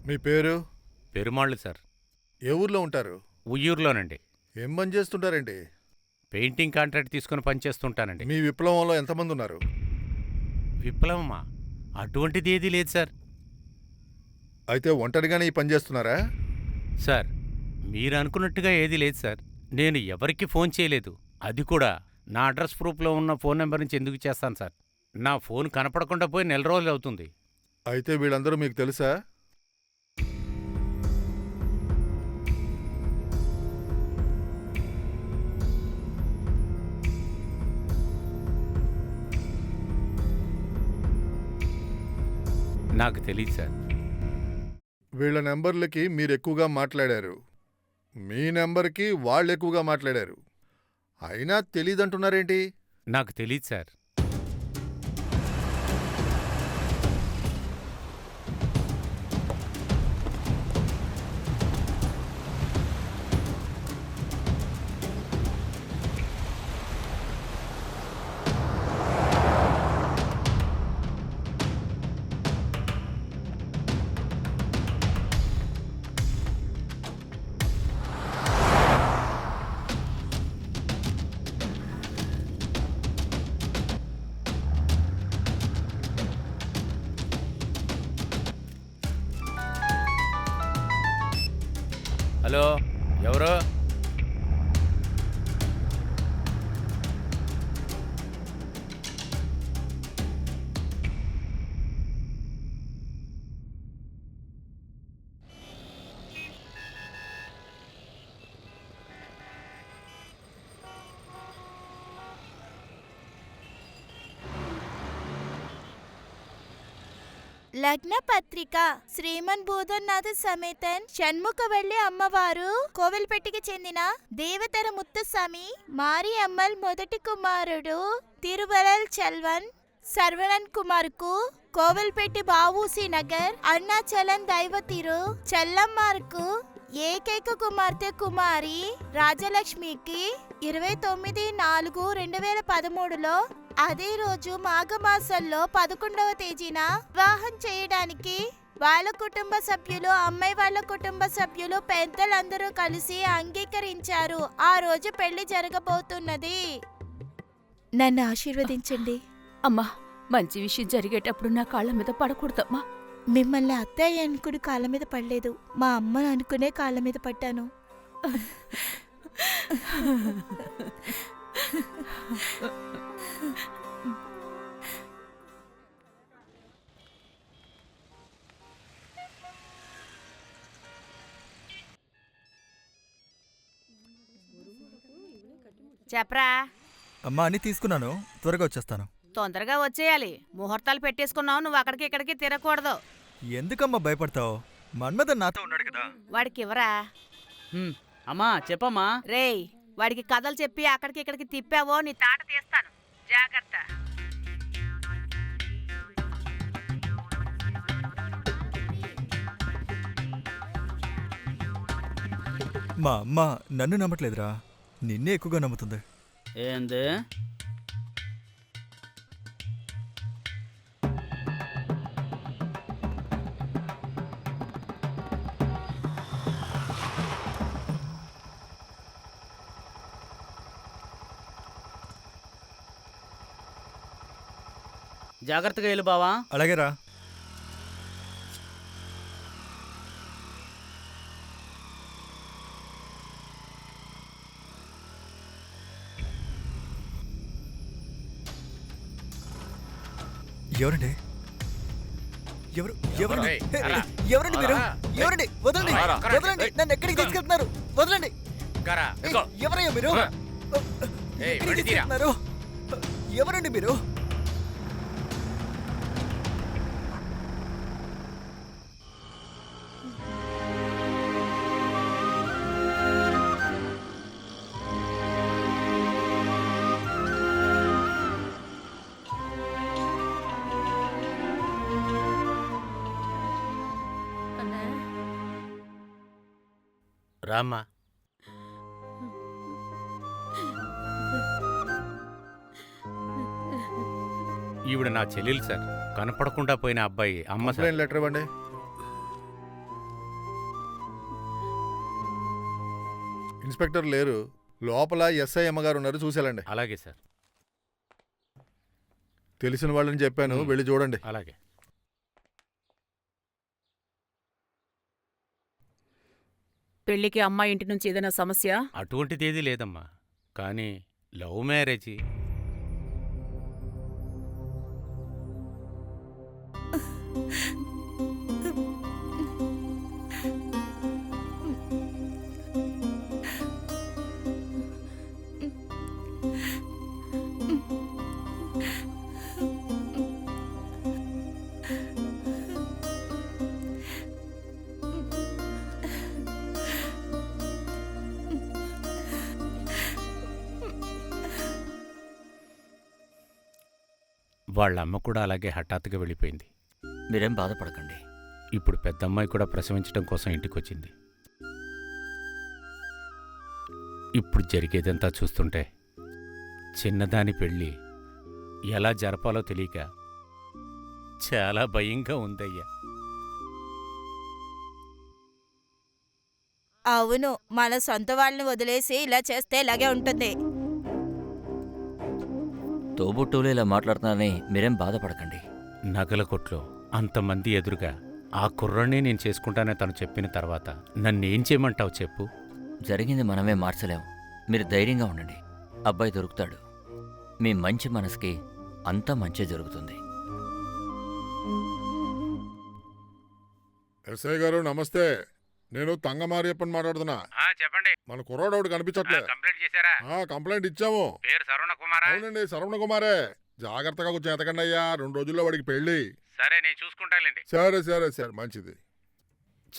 మీ పేరు? పెరుమాళ్ళు సార్. ఏ ఊర్లో ఉంటారు? ఉయ్యూరులోనండి. ఏం పని చేస్తుంటారండి? పెయింటింగ్ కాంట్రాక్ట్ తీసుకుని పనిచేస్తుంటానండి. మీ విప్లవంలో ఎంతమంది ఉన్నారు? విప్లవమా? అటువంటిది ఏదీ లేదు సార్. అయితే ఒంటరిగానే ఈ పని చేస్తున్నారా? సార్, మీరు అనుకున్నట్టుగా ఏదీ లేదు సార్. నేను ఎవరికీ ఫోన్ చేయలేదు. అది కూడా నా అడ్రస్ ప్రూఫ్లో ఉన్న ఫోన్ నెంబర్ నుంచి ఎందుకు చేస్తాను సార్? నా ఫోన్ కనపడకుండా పోయి నెల రోజులు అవుతుంది. అయితే వీళ్ళందరూ మీకు తెలుసా? నాకు తెలియదు సార్. వీళ్ళ నెంబర్లకి మీరు ఎక్కువగా మాట్లాడారు, మీ నెంబర్కి వాళ్ళు ఎక్కువగా మాట్లాడారు. అయినా తెలీదంటున్నారేంటి? నాకు తెలియదు సార్. హలో, ఎవరు? లగ్న పత్రిక శ్రీమన్ భూధన్నాథ సమేతన్ షణ్ముఖవెల్లి అమ్మవారు కోవిల్పెట్టికి చెందిన దేవతర ముత్తుస్వామి మారి అమ్మల్ మొదటి కుమారుడు తిరువరల్ చెల్వన్ సర్వణన్ కుమార్కు కోవిల్పెట్టి బావూసి నగర్ అరుణాచలం దైవతిరు చెల్లమ్మార్కు ఏకైక కుమార్తె కుమారి రాజలక్ష్మికి 29/4/2013లో అదే రోజు మాఘమాసంలో 11వ తేదీన వివాహం చేయడానికి వాళ్ళ కుటుంబ సభ్యులు, అమ్మాయి వాళ్ళ కుటుంబ సభ్యులు, పెద్దలందరూ కలిసి అంగీకరించారు. ఆ రోజు పెళ్లి జరగబోతున్నది. నన్ను ఆశీర్వదించండి. అమ్మా, మంచి విషయం జరిగేటప్పుడు నా కాళ్ళ మీద పడకూడదమ్మా. మిమ్మల్ని అత్తయ్య అనుకుని కాళ్ళ మీద పడలేదు, మా అమ్మను అనుకునే కాళ్ళ మీద పడ్డాను. చెప్పరా. అమ్మా, అన్ని తీసుకున్నాను, త్వరగా వచ్చేస్తాను. తొందరగా వచ్చేయాలి. ముహూర్తాలు పెట్టేసుకున్నావు, నువ్వు అక్కడికి ఇక్కడికి తిరగకూడదు. ఎందుకమ్మా భయపడతావు? మన్మథన్ నాతో ఉన్నాడు కదా. వాడికి ఇవ్వరా. అమ్మా చెప్పమ్మా. రేయ్, వాడికి కథలు చెప్పి అక్కడికి ఇక్కడికి తిప్పావో నీ తాట తీస్తాను, జాగ్రత్త. మా అమ్మ నన్ను నమ్మట్లేదురా, నిన్నే ఎక్కువగా నమ్ముతుంది. ఏంది? జాగ్రత్తగా వెళ్ళు బావా. అలాగేరా. ఎవరండి? ఎవరండి? ఎవరండి మీరు? ఎవరండి? వదలండి, వదలండి, నన్ను ఎక్కడికి తీసుకెళ్తున్నారు? వదలండి. ఎవరయ్యా మీరు? ఎక్కడికి తీసుకెళ్తున్నారు? ఎవరండి మీరు? రామ్మా. ఈవిడ నా చెల్లెలు సార్. కనపడకుండా పోయిన అబ్బాయి అమ్మ సార్. లెటర్ ఇవ్వండి. ఇన్స్పెక్టర్ లేరు, లోపల ఎస్ఐ అమ్మగారు ఉన్నారు, చూసేలండి. అలాగే సార్. తెలిసిన వాళ్ళని చెప్పాను, వెళ్ళి చూడండి. అలాగే. పెళ్లికి అమ్మాయి ఇంటి నుంచి ఏదైనా సమస్య? అటువంటిదేదీ లేదమ్మా, కానీ లవ్ మ్యారేజ్. వాళ్ళ అమ్మ కూడా అలాగే హఠాత్తుగా వెళ్ళిపోయింది. మీరేం బాధపడకండి. ఇప్పుడు పెద్దమ్మాయి కూడా ప్రసవించడం కోసం ఇంటికొచ్చింది. ఇప్పుడు జరిగేదంతా చూస్తుంటే చిన్నదాని పెళ్ళి ఎలా జరపాలో తెలియక చాలా భయంగా ఉందయ్యా. అవును, మన సొంత వాళ్ళని వదిలేసి ఇలా చేస్తే ఇలాగే ఉంటుంది. తోబుట్టువులు ఇలా మాట్లాడుతున్నారని మీరేం బాధపడకండి. నగల కొట్లో అంతమంది ఎదురుగా ఆ కుర్రాన్ని నేను చేసుకుంటానే తను చెప్పిన తర్వాత నన్నేం చేయమంటావు చెప్పు? జరిగింది మనమే మార్చలేం. మీరు ధైర్యంగా ఉండండి. అబ్బాయి దొరుకుతాడు. మీ మంచి మనసుకి అంతా మంచి జరుగుతుంది. ఎస్ఐ గారు నమస్తే, నేను తంగమారియప్పని మాట్లాడుతున్నా. చెప్పండి. మన కుర్రాడు కనిపించట్లే. కంప్లైంట్ చేశారా? కంప్లైంట్ ఇచ్చాము. పేరు సరవణ కుమారా? అవునండి, శరవణ కుమారే. జాగ్రత్తగా కొంచెం ఎతకండి అయ్యా, 2 రోజుల్లో వాడికి పెళ్ళి. సరే, నేను చూసుకుంటాలేండి. సరే సరే సరే, మంచిది.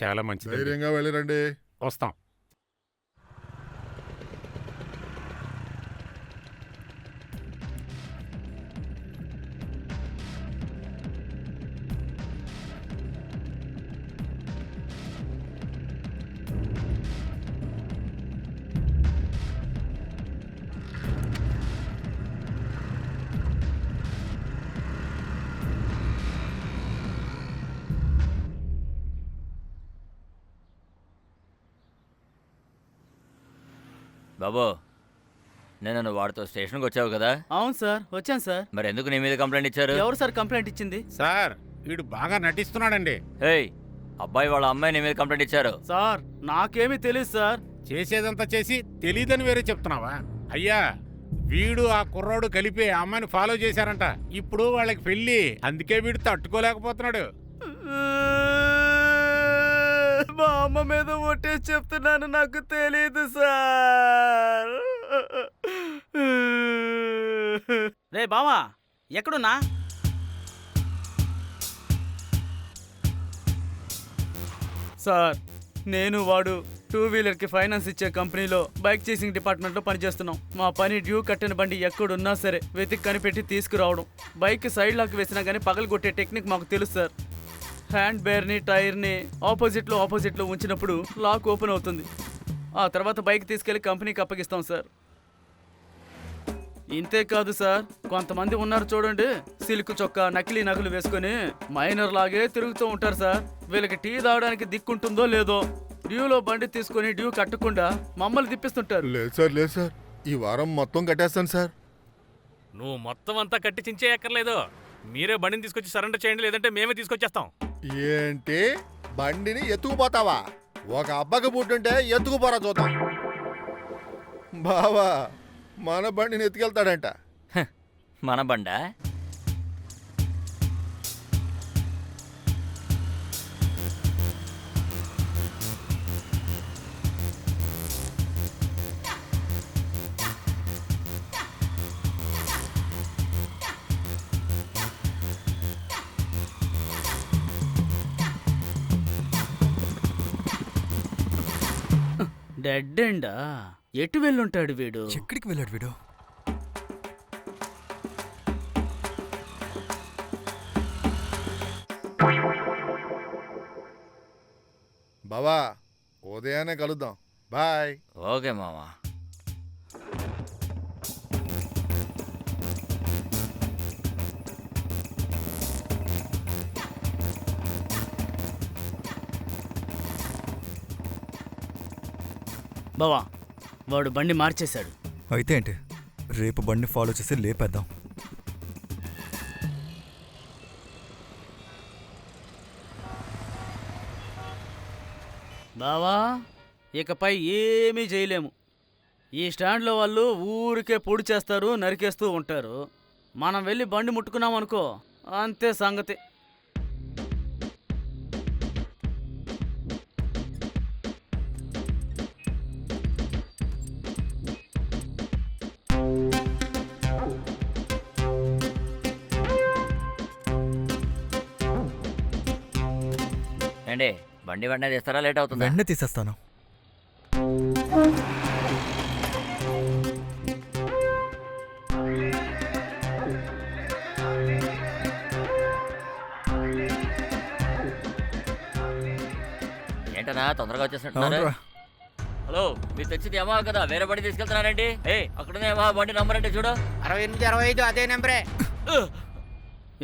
చాలా మంచిది. ధైర్యంగా వెళ్ళిరండి. వస్తాం. బాబో, నేను వాడితో స్టేషన్కి వచ్చావు కదా? అవును సార్, వచ్చాను సార్. మరి ఎందుకు నీ మీద కంప్లైంట్ ఇచ్చారు? ఎవరు సార్ కంప్లైంట్ ఇచ్చింది? సార్, వీడు బాగా నటిస్తున్నాడండి. హేయ్, అబ్బాయి వాళ్ళ అమ్మాయి నీ మీద కంప్లైంట్ ఇచ్చారు. సార్, నాకేమీ తెలియదు సార్. చేసేదంతా చేసి తెలీదని వేరే చెప్తున్నావా? అయ్యా, వీడు ఆ కుర్రాడు కలిపి ఆ అమ్మాయిని ఫాలో చేశారంట. ఇప్పుడు వాళ్ళకి పెళ్ళి, అందుకే వీడు తట్టుకోలేకపోతున్నాడు. మా అమ్మ మీద ఒట్టేసి చెప్తున్నాను, నాకు తెలీదు సార్. రే బావా, ఎక్కడున్నా? సార్, నేను వాడు 2-వీలర్కి ఫైనాన్స్ ఇచ్చే కంపెనీలో బైక్ చేసింగ్ డిపార్ట్మెంట్లో పనిచేస్తున్నాం. మా పని డ్యూ కట్టిన బండి ఎక్కడున్నా సరే వెతికి కనిపెట్టి తీసుకురావడం. బైక్ సైడ్ లాక్ వేసినా కానీ పగలగొట్టే టెక్నిక్ మాకు తెలుసు సార్. హ్యాండ్ బేర్ని, టైర్ని ఆపోజిట్లో ఉంచినప్పుడు లాక్ ఓపెన్ అవుతుంది. ఆ తర్వాత బైక్ తీసుకెళ్లి కంపెనీకి అప్పగిస్తాం సార్. ఇంతే కాదు సార్, కొంతమంది ఉన్నారు చూడండి, సిల్క్ చొక్కా, నకిలీ నగలు వేసుకొని మైనర్ లాగే తిరుగుతూ ఉంటారు సార్. వీళ్ళకి టీ తాగడానికి దిక్కుంటుందో లేదో డ్యూలో బండి తీసుకొని డ్యూ కట్టకుండా మమ్మల్ని తిప్పిస్తుంటారు. లేదు సార్, ఈ వారం మొత్తం కట్టేస్తాను సార్. నువ్వు మొత్తం అంతా కట్టి చించేయక్కర్లేదు. మీరే బండిని తీసుకొచ్చి సరెండర్ చేయండి, లేదంటే మేమే తీసుకొచ్చేస్తాం. ఏంటి, బండిని ఎత్తుకుపోతావా? ఒక అబ్బకి పుట్టుంటే ఎత్తుకుపోరా చూద్దాం. బావా, మన బండిని ఎత్తుకెళ్తాడంట. మన బండా? డెడ్ ఎండా? ఎటు వెళ్ళుంటాడు వీడు? ఎక్కడికి వెళ్ళాడు వీడు? బావా, ఉదయాన్నే కలుద్దాం. బాయ్. ఓకే మామా. బావా, వాడు బండి మార్చేశాడు. అయితే ఏంటి, రేపు బండి ఫాలో చేసి లేపేద్దాం. బావా, ఇకపై ఏమీ చేయలేము. ఈ స్టాండ్లో వాళ్ళు ఊరికే పొడి చేస్తారు, నరికేస్తూ ఉంటారు. మనం వెళ్ళి బండి ముట్టుకున్నాం అనుకో, అంతే సంగతి. ఏండి బండి వెంటనే తీస్తారా, లేట్ అవుతుందా? వెంటనే తీసేస్తాను. ఏంటనా తొందరగా వచ్చేసినట్టున్నారు? అవునరా. హలో, మీరు తెచ్చింది యమహా కదా, వేరే బండి తీసుకెళ్తున్నారండి? అక్కడనే యమహా బండి నంబర్ అంటే చూడు. 6865 అదే నెంబరే.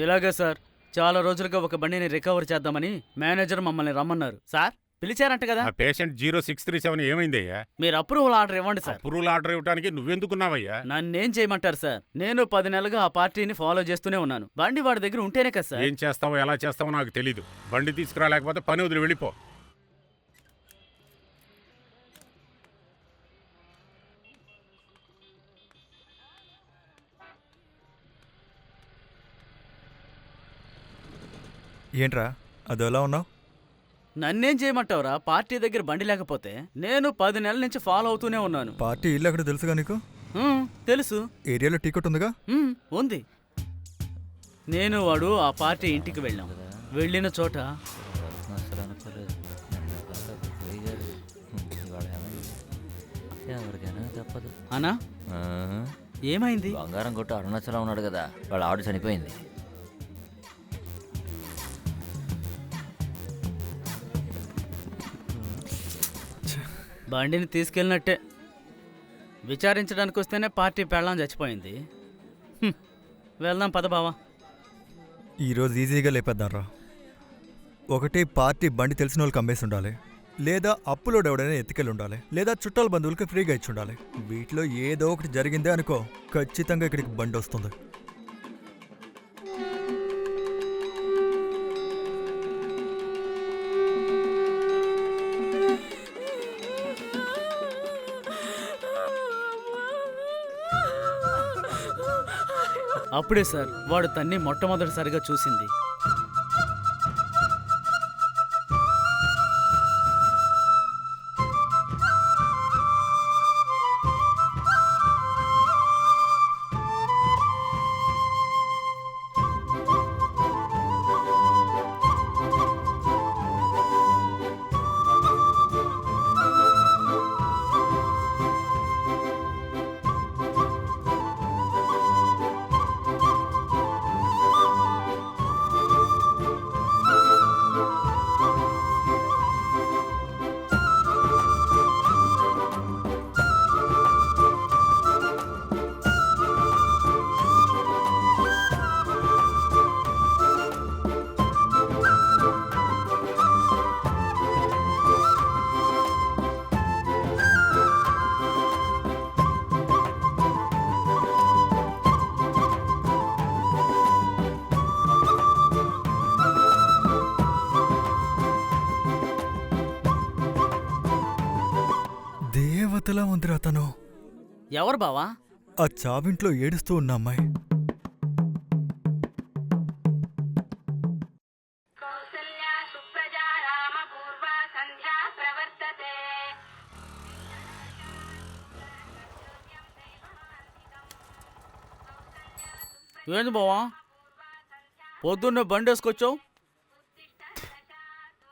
ఇలాగే సార్, చాలా రోజులుగా ఒక బండిని రికవర్ చేద్దామని మేనేజర్ మమ్మల్ని రమ్మన్నారు. సార్ పిలిచారంట కదా? ఆ పేషెంట్ 0637 ఏమైందయ్యా? మీరు అప్రూవల్ ఆర్డర్ ఇవ్వండి సార్. అప్రూవల్ ఆర్డర్ ఇవ్వడానికి నువ్వెందుకున్నావయ్యా? నన్నేం చేయమంటారు సార్? నేను 10 నెలలుగా ఆ పార్టీని ఫాలో చేస్తూనే ఉన్నాను. బండి వాడి దగ్గర ఉంటేనే కదా సార్. ఏం చేస్తావో ఎలా చేస్తావో నాకు తెలీదు. బండి తీసుకురాలేకపోతే పని వదిలి వెళ్ళిపో. ఏంట్రా అది ఎలా ఉన్నావు? నన్నేం చేయమంటావురా? పార్టీ దగ్గర బండి లేకపోతే నేను 10 నెలల నుంచి ఫాలో అవుతూనే ఉన్నాను. పార్టీ ఇల్లు అక్కడ తెలుసుగా నీకు? తెలుసు. ఏరియాలో టికెట్ ఉందిగా? ఉంది. నేను వాడు ఆ పార్టీ ఇంటికి వెళ్ళాం. వెళ్ళిన చోట తప్పదు. అనా ఏమైంది? బంగారం కొట్టు అరుణాచలం ఉన్నాడు కదా, వాళ్ళ ఆవిడ చనిపోయింది. బండిని తీసుకెళ్ళినట్టే. విచారించడానికి వస్తేనే పార్టీ పెళ్ళాం చచ్చిపోయింది. వెళ్దాం పద బావా. ఈరోజు ఈజీగా లేపేద్దాం రా. ఒకటి పార్టీ బండి తెలిసిన వాళ్ళకి అమ్మేసి ఉండాలి, లేదా అప్పులోడు ఎవడైనా ఎత్తుకెళ్ళి ఉండాలి, లేదా చుట్టాల బంధువులకి ఫ్రీగా ఇచ్చి ఉండాలి. వీటిలో ఏదో ఒకటి జరిగిందే అనుకో, ఖచ్చితంగా ఇక్కడికి బండి వస్తుంది. అప్పుడే సార్ వాడు తన్ని మొట్టమొదటిసారిగా చూసింది. దేవతలా ఉందిరా తను. ఎవరు బావా? ఆ చావింట్లో ఏడుస్తూ ఉన్న అమ్మాయి. ఏంది బావా పొద్దున్న బండి వేసుకొచ్చావు?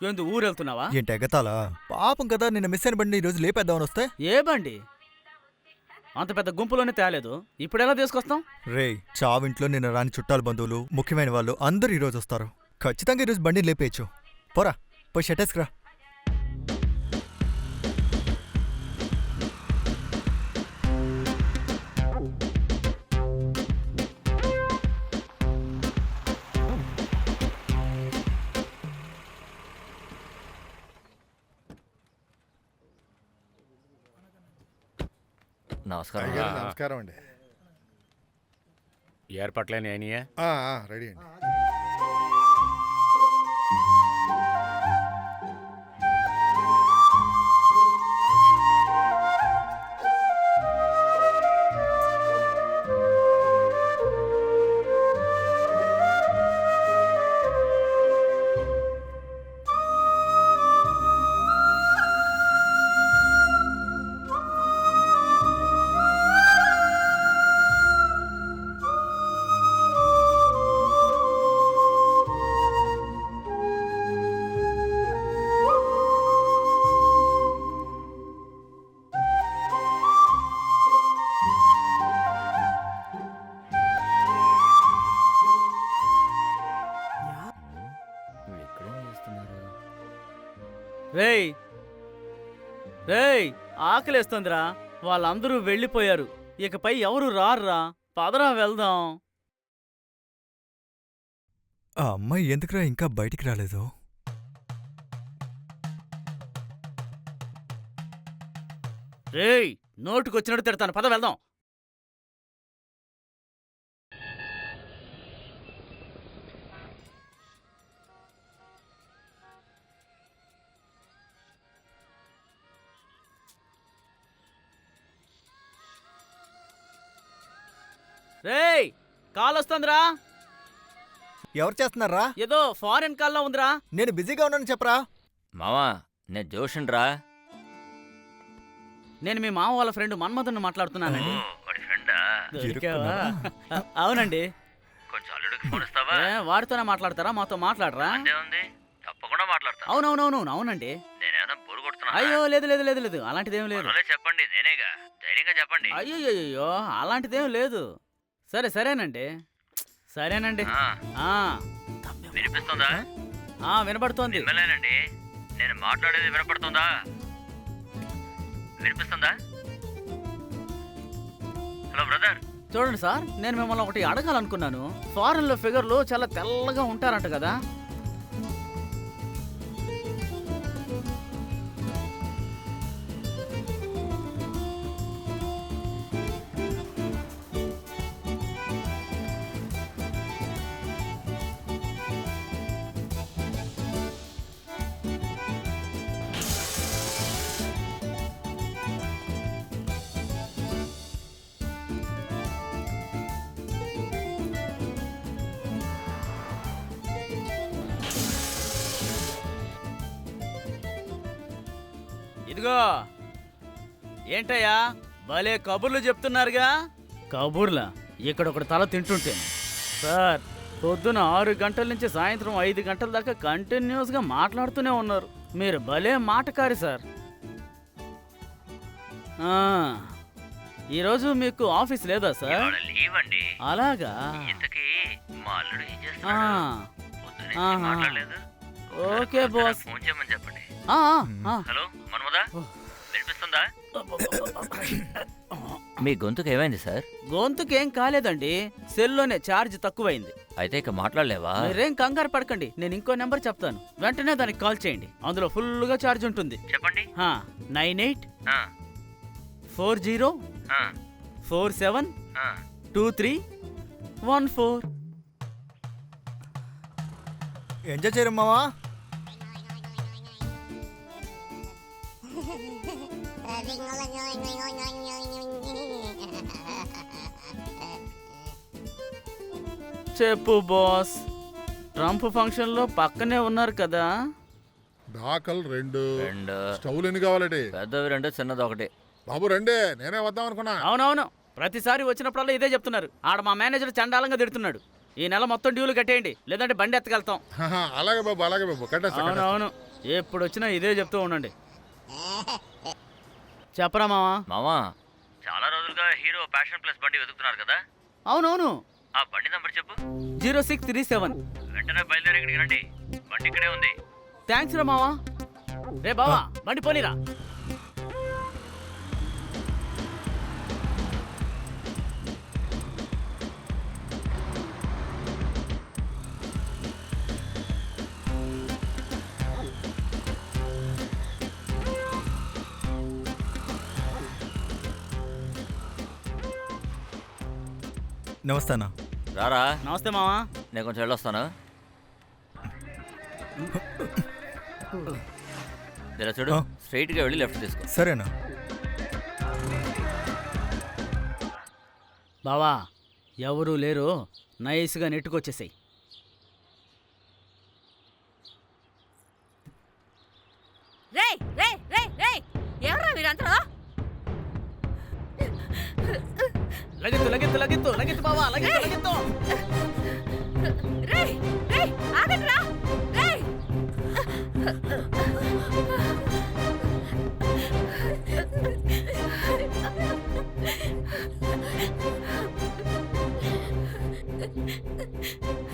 ఏంది ఊరు వెళ్తున్నావా? ఏంటి ఎగతాలా? పాపం కదా, నిన్న మిస్ అయిన బండి ఈరోజు లేపేద్దామని వస్తే. ఏ బండి? అంత పెద్ద గుంపులోనే తేలేదు, ఇప్పుడు ఎలా తీసుకొస్తాం? రే, చావింట్లో నిన్న రాని చుట్టాల బంధువులు, ముఖ్యమైన వాళ్ళు అందరూ ఈరోజు వస్తారు. ఖచ్చితంగా ఈరోజు బండిని లేపేయచ్చు. పోరా, పోయి షటేస్కురా. నమస్కారం. అయ్యగారు నమస్కారం అండి. ఏర్పాట్లేని అయినాయా? రెడీ అండి. ఎక్కడేం చేస్తున్నారు? రేయ్ రేయ్ ఆకలేస్తుందిరా. వాళ్ళందరూ వెళ్ళిపోయారు. ఇకపై ఎవరు రారురా. పదరా వెళ్దాం. ఆ అమ్మాయి ఎందుకురా ఇంకా బయటికి రాలేదు? రేయ్ నోటుకొచ్చినట్టు తిడతాను. పద వెళ్దాం. రేయ్ కాల్ వస్తుందిరా. ఎవరు చేస్తున్నారా? ఏదో ఫారెన్ కాల్లో ఉందిరా. నేను బిజీగా ఉన్నాను చెప్పరా. మావా నేను జోషన్ రా. నేను మీ మామ వాళ్ళ ఫ్రెండ్ మన్మథన్ మాట్లాడుతున్నానండి. దొరికావా? అవునండి. కొంచెం అల్లుడికి ఫోన్ ఇస్తావా? వాడితోనే మాట్లాడతారా? మాతో మాట్లాడరా? ఉంది, తప్పకుండా మాట్లాడతా. అవునవునవును అవునండి. నేనేమైనా బోరు కొడుతున్నా? అయ్యో లేదు లేదు లేదు లేదు అలాంటిదేం లేదు. చెప్పండి, నేనేగా. ధైర్యంగా చెప్పండి. అయ్యో అలాంటిదేం లేదు. సరేనండి. సరేనండి. వినిపిస్తుందా? వినపడుతోంది. మిమ్మల్నేనండి. నేను మాట్లాడేది వినపడుతుందా? వినిపిస్తుందా? Hello brother. చూడండి సార్, నేను మిమ్మల్ని ఒకటి అడగాలనుకున్నాను. ఫారెన్ లో ఫిగర్లు చాలా తెల్లగా ఉంటారంట కదా. ఇదిగో ఏంటయ్యా భలే కబుర్లు చెప్తున్నారుగా. కబుర్లా? ఇక్కడ ఒకటి తల తింటుంటే సార్ పొద్దున 6 గంటల నుంచి సాయంత్రం 5 గంటల దాకా కంటిన్యూస్గా మాట్లాడుతూనే ఉన్నారు. మీరు భలే మాటకారి సార్. ఈరోజు మీకు ఆఫీస్ లేదా సార్? లీవ్ అండి. అలాగా? ఇంతకీ మా అల్లుడు ఏం చేస్తున్నాడు? పొద్దున్నే మాట్లాడలేదు. Okay boss. ఫోన్ చేయమని చెప్పండి. హలో మన్మదా, వినిపిస్తుందా? మీ గొంతుకు ఏమైంది సార్? గొంతుకేం కాలేదండి, సెల్లోనే ఛార్జ్ తక్కువైంది. అయితే ఇక మాట్లాడలేవా? మీరేం కంగారు పడకండి, నేను ఇంకో నెంబర్ చెప్తాను, వెంటనే దానికి కాల్ చేయండి. అందులో ఫుల్గా ఛార్జ్ ఉంటుంది. చెప్పండి. 98 40 47 2314. ఎంజాయ్ చేయరు మావా. చెప్పు బాస్. ట్రంప్ ఫంక్షన్ లో పక్కనే ఉన్నారు కదా. దాకలు 2 రెండు. స్టవ్లు ఎన్ని కావాలండి? పెద్దవి 2, చిన్నది 1. బాబు రండి, నేనే వద్దాం అనుకున్నా. అవునవును, ప్రతిసారి వచ్చినప్పుడల్లా ఇదే చెప్తున్నారు. ఆడ మా మేనేజర్ చండాలంగా తిడుతున్నాడు. ఈ నెల మొత్తం డ్యూలు కట్టేయండి, లేదంటే బండి ఎత్తకెళ్తాం. అలాగే బాబు కట్టేస్తా. అవునవును, ఎప్పుడు వచ్చినా ఇదే చెప్తూ ఉండండి. చెప్పరా మావా. మామా, చాలా రోజులుగా హీరో ప్యాషన్ ప్లస్ బండి వెతుకుతున్నారు కదా. అవునవును. ఆ బండి నంబర్ చెప్పు. 0637. వెంటనే బయలుదేరి ఇక్కడికి రండి, బండి ఇక్కడే ఉంది. థ్యాంక్స్ రా మావా. రే బావా, బండి పోనీరా. నమస్తే అన్న. రారా, నమస్తే మావా. నేను కొంచెం వెళ్ళొస్తాను. ఇలా చూడు, ఆ. స్ట్రైట్గా వెళ్ళి లెఫ్ట్ తీసుకో. సరేనా? బావా ఎవరూ లేరు, నైస్గా నెట్టుకొచ్చేసాయి. రేయ్ రేయ్ రేయ్ రేయ్ ఎవరా మీరందరూ? లగెత్తు లగెత్తు లగెత్తు లగెత్తు బావా, లగెత్తు లగెత్తు. రేయ్ రేయ్ ఆగండ్రా రేయ్.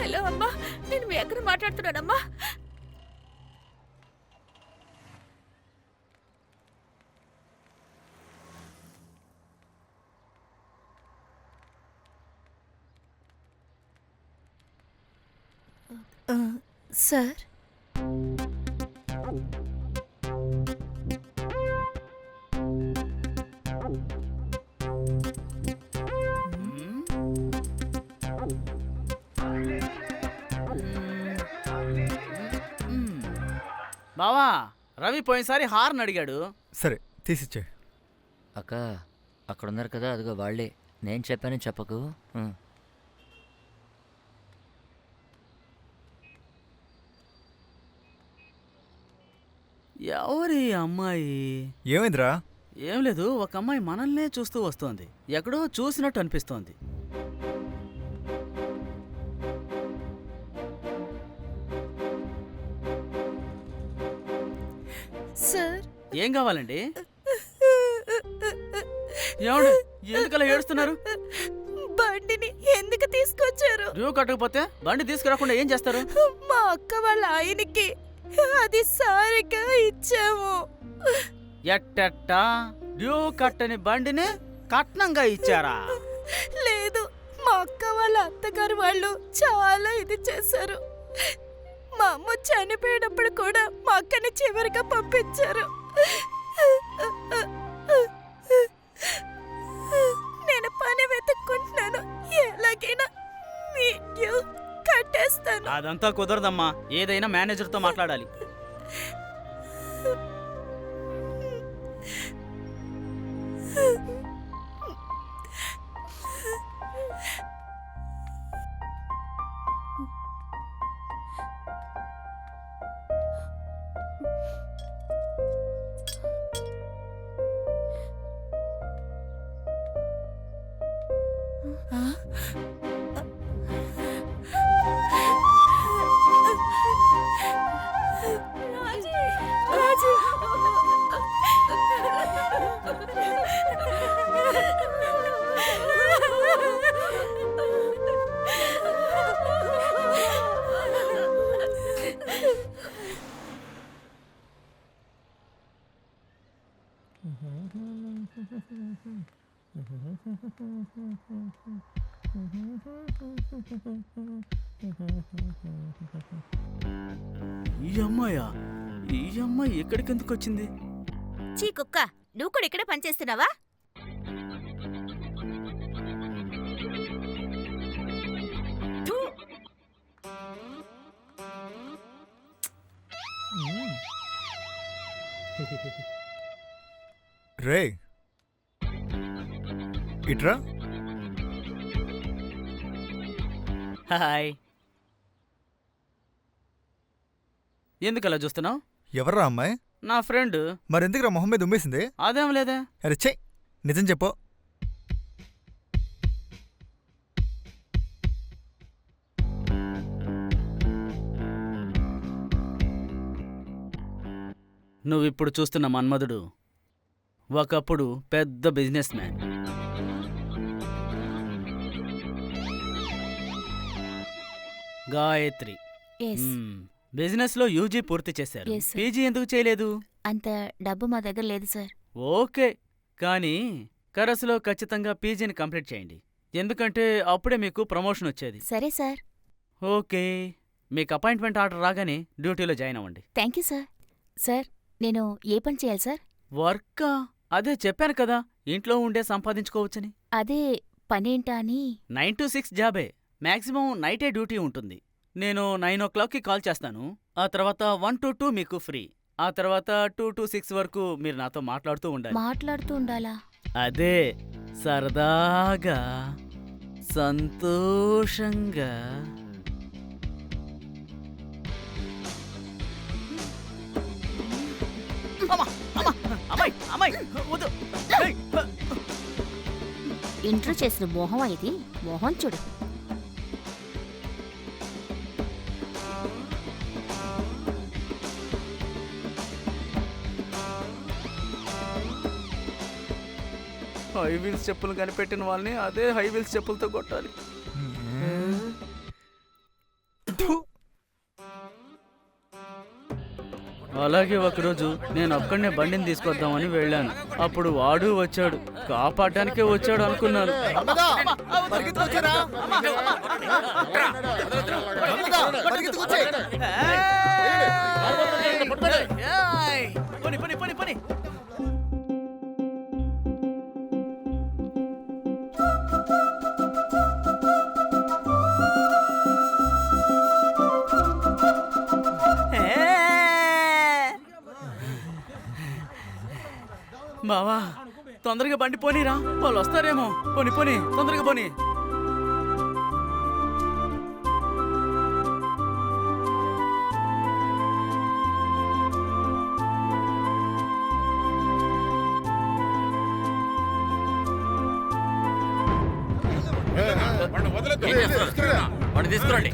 హలో అమ్మా, నేను మీ అక్కను మాట్లాడుతున్నానమ్మా. సార్, బావా రవి పోయినసారి హార్న్ అడిగాడు. సరే తీసిచ్చే. అక్క, అక్కడ ఉన్నారు కదా, అదిగో వాళ్ళే. నేను చెప్పానని చెప్పకు. ఎవరి అమ్మాయి? ఏమైందిరా? ఏం లేదు, ఒక అమ్మాయి మనల్నే చూస్తూ వస్తోంది. ఎక్కడో చూసినట్టు అనిపిస్తోంది. సార్, ఏం కావాలండి? ఏమండి, ఎందుకలా ఏడుస్తున్నారు? బండిని ఎందుకు తీసుకొచ్చారు? డ్యూ కట్టకపోతే బండి తీసుకురాకుండా ఏం చేస్తారు? మా అక్క వాళ్ళ ఆయనకి అది సారిగా ఇచ్చాము. ఎట్టెట్టా డ్యూ కట్టని బండిని కట్నంగా ఇచ్చారా? లేదు, మా అక్క వాళ్ళ అత్తగారు వాళ్ళు చాలా ఇది చేశారు. మా అమ్మ చనిపోయేటప్పుడు కూడా మా అక్కని చివరిగా పంపించారు. నేను పని వెతుక్కుంటున్నాను, ఎలాగైనా మీ డ్యూ కట్టేస్తాను. అదంతా కుదరదమ్మా, ఏదైనా మేనేజర్తో మాట్లాడాలి. ఈ అమ్మాయా? ఈ అమ్మాయి ఎక్కడికెందుకు వచ్చింది? చీ కుక్క, నువ్వు కూడా ఇక్కడే పనిచేస్తున్నావా? రే ఇట్రా. హాయ్. ఎందుకలా చూస్తున్నావు? ఎవర్రా అమ్మాయి? నా ఫ్రెండ్. మరెందుకురా మొహం మీద ఉమ్మేసింది? అదేం లేదే. అరే ఛే, నిజం చెప్పు. నువ్విప్పుడు చూస్తున్న మన్మధుడు ఒకప్పుడు పెద్ద బిజినెస్ మ్యాన్. గాయత్రి బిజినెస్లో యూజీ పూర్తి చేశారు. Yes, sir. పీజీ ఎందుకు చేయలేదు? అంత డబ్బు మా దగ్గర లేదు సార్. ఓకే, కానీ కరస్లో ఖచ్చితంగా పీజీని కంప్లీట్ చేయండి, ఎందుకంటే అప్పుడే మీకు ప్రమోషన్ వచ్చేది. సరే సార్. ఓకే, మీకు అపాయింట్మెంట్ ఆర్డర్ రాగానే డ్యూటీలో జాయిన్ అవ్వండి. Thank you sir. సార్, నేను ఏ పని చేయాలి సార్? వర్కా? అదే చెప్పాను కదా, ఇంట్లో ఉండే సంపాదించుకోవచ్చని. అదే పనేంటా అని. 9 to 6 జాబే. మ్యాక్సిమం నైటే డ్యూటీ ఉంటుంది. నేను 9 o'clockకి కాల్ చేస్తాను. ఆ తర్వాత 1 to 2 మీకు ఫ్రీ. ఆ తర్వాత 2 to 6 వరకు మీరు నాతో మాట్లాడుతూ ఉండాలి. మాట్లాడుతూ ఉండాలా? అదే సరదాగా సంతోషంగా. ఇంట్రో చేసిన మోహం ఇది. మోహం చూడు. హై వీల్స్ చెప్పులు కనిపెట్టిన వాళ్ళని అదే హై వీల్స్ చెప్పులతో కొట్టాలి. అలాగే ఒకరోజు నేను ఒక్కడనే బండిని తీసుకొద్దామని వెళ్ళాను. అప్పుడు వాడు వచ్చాడు. కాపాడడానికే వచ్చాడు అనుకున్నాను. పని పని పని పని. బావా తొందరగా బండి పోనీరా, వాళ్ళు వస్తారేమో. పోని పోని తొందరగా పోని. వాడిని తీసుకురండి.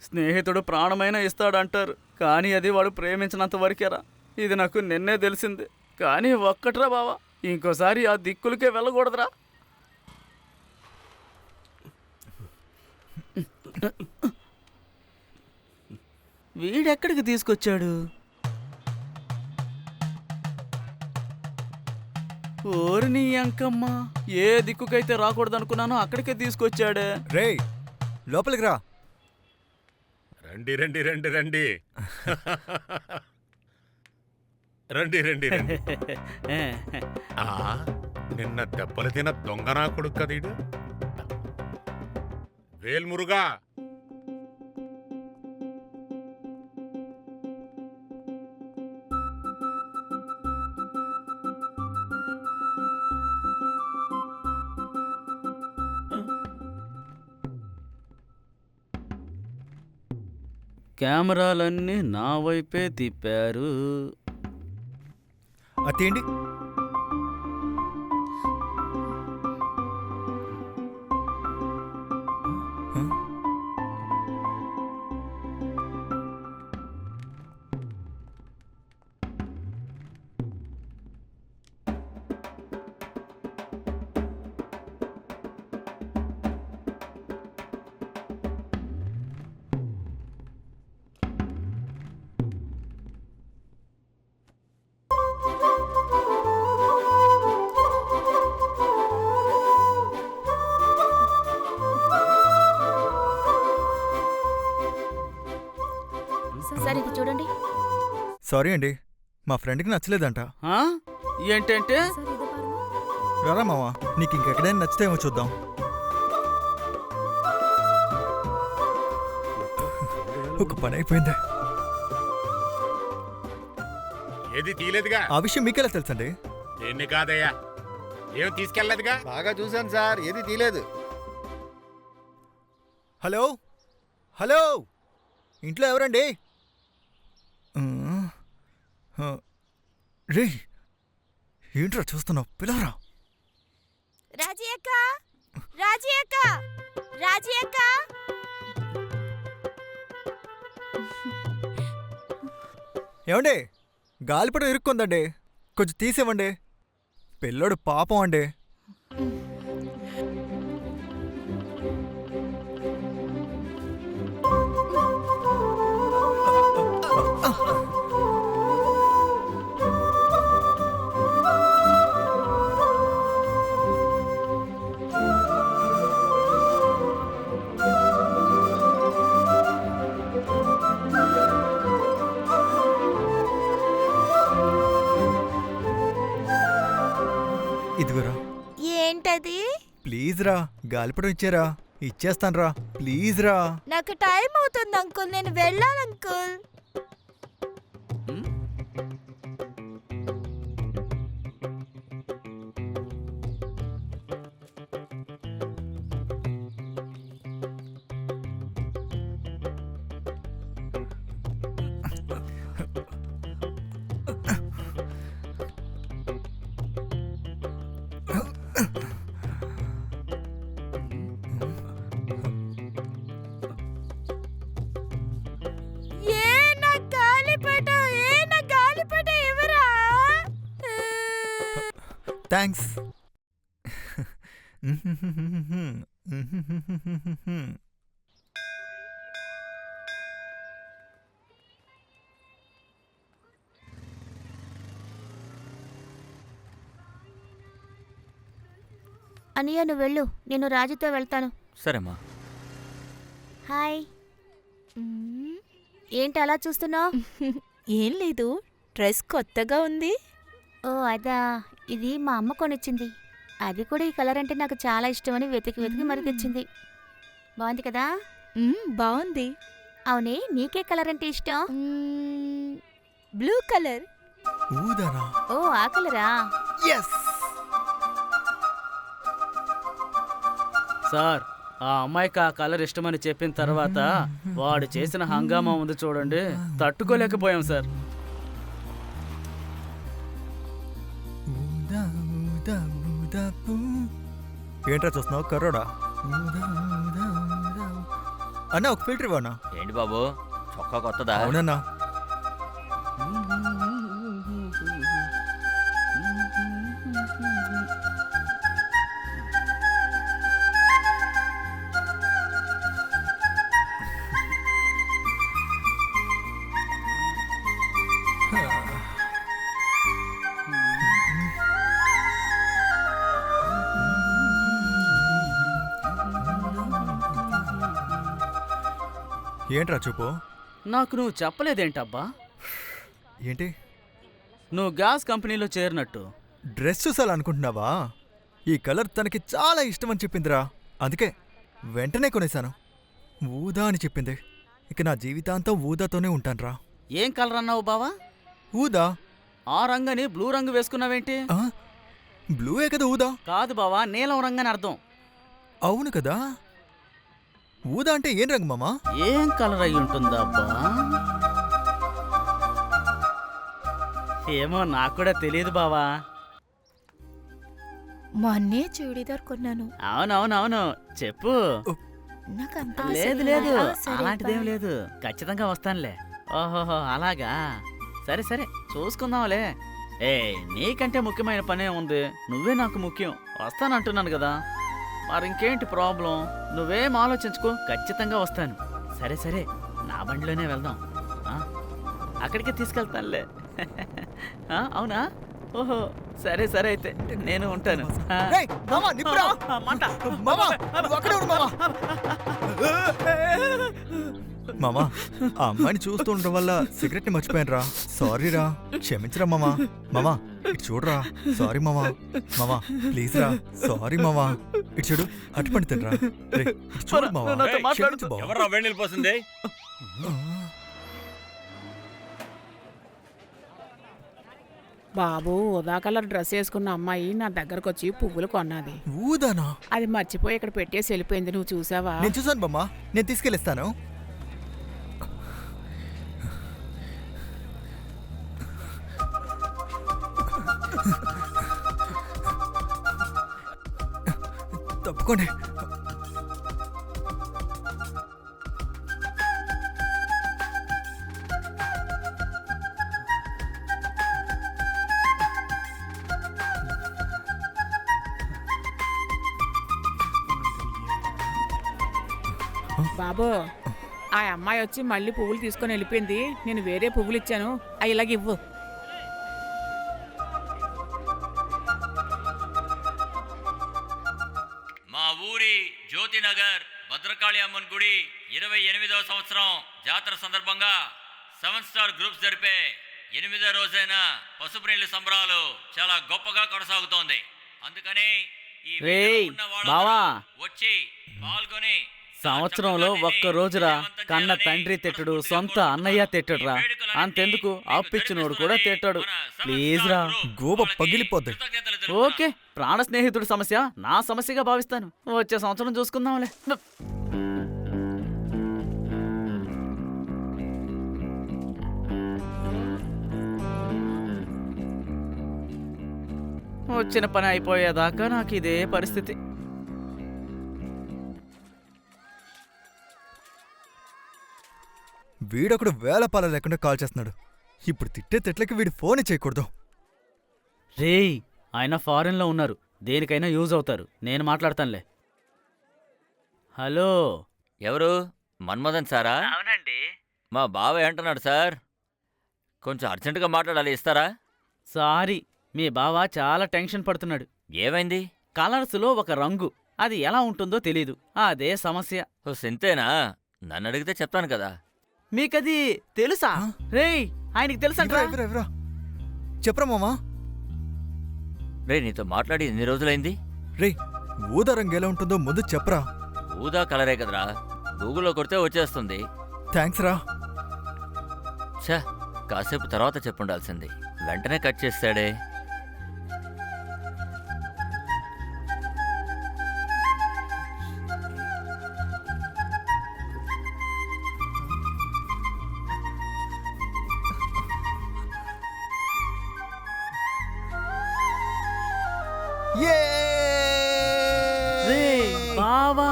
స్నేహితుడు ప్రాణమైనా ఇస్తాడంటారు, కానీ అది వాడు ప్రేమించినంత వరకేరా. ఇది నాకు నిన్నే తెలిసింది. కానీ ఒక్కట్రా బావా, ఇంకోసారి ఆ దిక్కులకే వెళ్ళకూడదురా. వీడెక్కడికి తీసుకొచ్చాడు? ఓరిని అంకమ్మ, ఏ దిక్కుకైతే రాకూడదనుకున్నానో అక్కడికే తీసుకొచ్చాడే. రేయ్ లోపలికి రా. రండి రండి రండి రండి రండి రండి రండి. నిన్న దెబ్బలు తిన దొంగనా కొడుకు కదీడు. వేల్మురుగా కెమెరాలన్నీ నా వైపే తిప్పారు. అదేంటి? సార్ ఇది చూడండి. సారీ అండి, మా ఫ్రెండ్కి నచ్చలేదంట. ఆ? ఏంటంటే? రారా మావా, నీకు ఇంకెక్కడైనా నచ్చితేమో చూద్దాం. ఒక పని అయిపోయింది. ఏది తీయలేదుగా. ఆ విషయం మీకెలా తెలుసండి? ఎన్ని కాదయ్యా, ఏం తీసుకెళ్ళలేదుగా. బాగా చూశాను సార్, ఏది తీలేదు. హలో హలో, ఇంట్లో ఎవరండి? రే ఏంట్రా చూస్తున్నావు? పిలవరా. రాజీ అక్క, రాజీ అక్క, రాజీ అక్క. ఏమండి, గాలిపటం ఇరుక్కుందండి, కొంచెం తీసేవ్వండి. పిల్లోడు పాపం అండి. ఇదిగోరా. ఏంటది? ప్లీజ్ రా, గాలిపటం ఇచ్చారా? ఇచ్చేస్తాను రా, ప్లీజ్ రా. నాకు టైం అవుతుంది అంకుల్, నేను వెళ్ళాలి అంకుల్. థ్యాంక్స్. అనియా నువ్వు వెళ్ళు, నేను రాజుతో వెళ్తాను. సరేమ్మా. హాయ్. ఏంటి అలా చూస్తున్నావు? ఏం లేదు, డ్రెస్ కొత్తగా ఉంది. ఓ అదా, ఇది మా అమ్మ కొనిచ్చింది. అది కూడా ఈ కలర్ అంటే నాకు చాలా ఇష్టమని వెతికి వెతికి మరి తెచ్చింది. బాగుంది కదా? బాగుంది. అవునే, నీకే కలర్ అంటే ఇష్టం? Blue colour. ఊదానా? ఓ ఆ కలరా? ఎస్. సార్, ఆ అమ్మాయికి ఆ కలర్ ఇష్టమని చెప్పిన తర్వాత వాడు చేసిన హంగామా ఉంది చూడండి, తట్టుకోలేకపోయాం సార్. ఏంట్రా చూస్తున్నావు కర్రోడా? అన్నా ఒక ఫిల్టర్ ఇవ్వనా? ఏంటి బాబు, చొక్కా కొత్తదా? అవునన్నా. ఏంట్రా చూపు? నాకు నువ్వు చెప్పలేదేంటబ్బా? ఏంటి? నువ్వు గ్యాస్ కంపెనీలో చేరినట్టు. డ్రెస్ చూసాలనుకుంటున్నావా? ఈ కలర్ తనకి చాలా ఇష్టమని చెప్పిందిరా, అందుకే వెంటనే కొనేశాను. ఊదా అని చెప్పింది. ఇక నా జీవితాంతం ఊదాతోనే ఉంటానురా. ఏం కలర్ అన్నావు బావా? ఊదా. ఆ రంగని బ్లూ రంగు వేసుకున్నావేంటి? బ్లూయే కదా ఊదా? కాదు బావా, నీలం రంగని అర్థం. అవును కదా. ఊదా అంటే ఏం రంగు మామా? ఏం కలర్ అయి ఉంటుందా అబ్బా? ఏమో నాకు కూడా తెలియదు బావా. మొన్నే చూడీదార్ కొన్నాను. అవునవునవును, చెప్పు. నాకు అంత లేదు లేదు, అలాంటిదేం లేదు. ఖచ్చితంగా వస్తానులే. ఓహోహో అలాగా, సరే సరే చూసుకుందాంలే. నీకంటే ముఖ్యమైన పనే ఉంది, నువ్వే నాకు ముఖ్యం. వస్తానంటున్నాను కదా, మరింకేంటి ప్రాబ్లం? నువ్వేం ఆలోచించుకో, ఖచ్చితంగా వస్తాను. సరే సరే, నా బండిలోనే వెళ్దాం. అక్కడికే తీసుకెళ్తానులే. అవునా? ఓహో సరే సరే, అయితే నేను ఉంటాను. మామా, ఆ అమ్మాయిని చూస్తూ ఉండడం వల్ల సిగరెట్ ని మర్చిపోయాను రా. సారీ రా, క్షమించరా మామా. మామా ఇటు చూడరా. సారీ మామా. మామా ప్లీజ్ రా, సారీ మామా. ఇటు చూడు, అటు పండి తినరా. చూడు మామా, క్షమించు బావ. ఎవర్రా వెళ్ళిపోతుంది? బాబు, ఉదా కలర్ డ్రెస్ వేసుకున్న అమ్మాయి నా దగ్గరకు వచ్చి పువ్వులు కొన్నది. ఊదానా? అది మర్చిపోయి ఇక్కడ పెట్టేసి వెళ్ళిపోయింది. నువ్వు చూసావా? నేను చూసాను బామ్మా, నేను తీసుకెళ్ళిస్తాను. తప్పుకోండి. బాబు, ఆ అమ్మాయి వచ్చి మళ్ళీ పువ్వులు తీసుకొని వెళ్ళిపోయింది. నేను వేరే పువ్వులు ఇచ్చాను, అవి ఇలాగ ఇవ్వు. మా ఊరి జ్యోతినగర్ భద్రకాళి అమ్మన్ గుడి 28వ సంవత్సరం జాతర సందర్భంగా 7 స్టార్ గ్రూప్స్ జరిపే 8వ రోజైన పసుపు నీళ్ల సంబరాలు చాలా గొప్పగా కొనసాగుతోంది. అందుకనే ఈ రేయ్, వీధిలో ఉన్న వాళ్ళందరూ బావా. వచ్చి పాల్గొని సంవత్సరంలో ఒక్క రోజురా కన్న తండ్రి తిట్టడు, సొంత అన్నయ్య తిట్టడురా. అంతెందుకు అప్పిచ్చినోడు కూడా తిట్టాడు. ప్లీజ్ రా. గోబ పగిలిపోద్ది. ఓకే, ప్రాణ స్నేహితుడి సమస్య నా సమస్యగా భావిస్తాను. వచ్చే సంవత్సరం చూసుకుందాంలే. వచ్చిన పని అయిపోయేదాకా నాకు ఇదే పరిస్థితి. వీడొకడు వేల పాల లేకుండా కాల్ చేస్తున్నాడు. ఇప్పుడు తిట్టే తిట్లకి వీడి ఫోన్ చేయకూడదు. రేయ్, ఆయన ఫారెన్లో ఉన్నారు, దేనికైనా యూజ్ అవుతారు. నేను మాట్లాడతానులే. హలో. ఎవరు? మన్మథన్ సారా? అవునండి. మా బావ అంటున్నాడు సార్, కొంచెం అర్జెంటుగా మాట్లాడాలి, ఇస్తారా? సారీ, మీ బావ చాలా టెన్షన్ పడుతున్నాడు. ఏమైంది? కలర్స్లో ఒక రంగు, అది ఎలా ఉంటుందో తెలీదు. అదే సమస్య. ఓ సింతేనా? నన్ను అడిగితే చెప్తాను కదా. మీకది తెలుసా? రేయ్, ఆయనకి తెలుసంట్రా. ఎవరా చెప్పరా మామా. రే, నీతో మాట్లాడి ఎన్ని రోజులైంది? రే, ఊదా రంగు ఎలా ఉంటుందో ముందు చెప్పరా. ఊదా కలరే కదరా, గూగుల్లో కొడితే వచ్చేస్తుంది. థ్యాంక్స్ రా. ఛా, కాసేపు తర్వాత చెప్పుండాల్సింది. వెంటనే కట్ చేస్తాడే. రేయ్, బావా.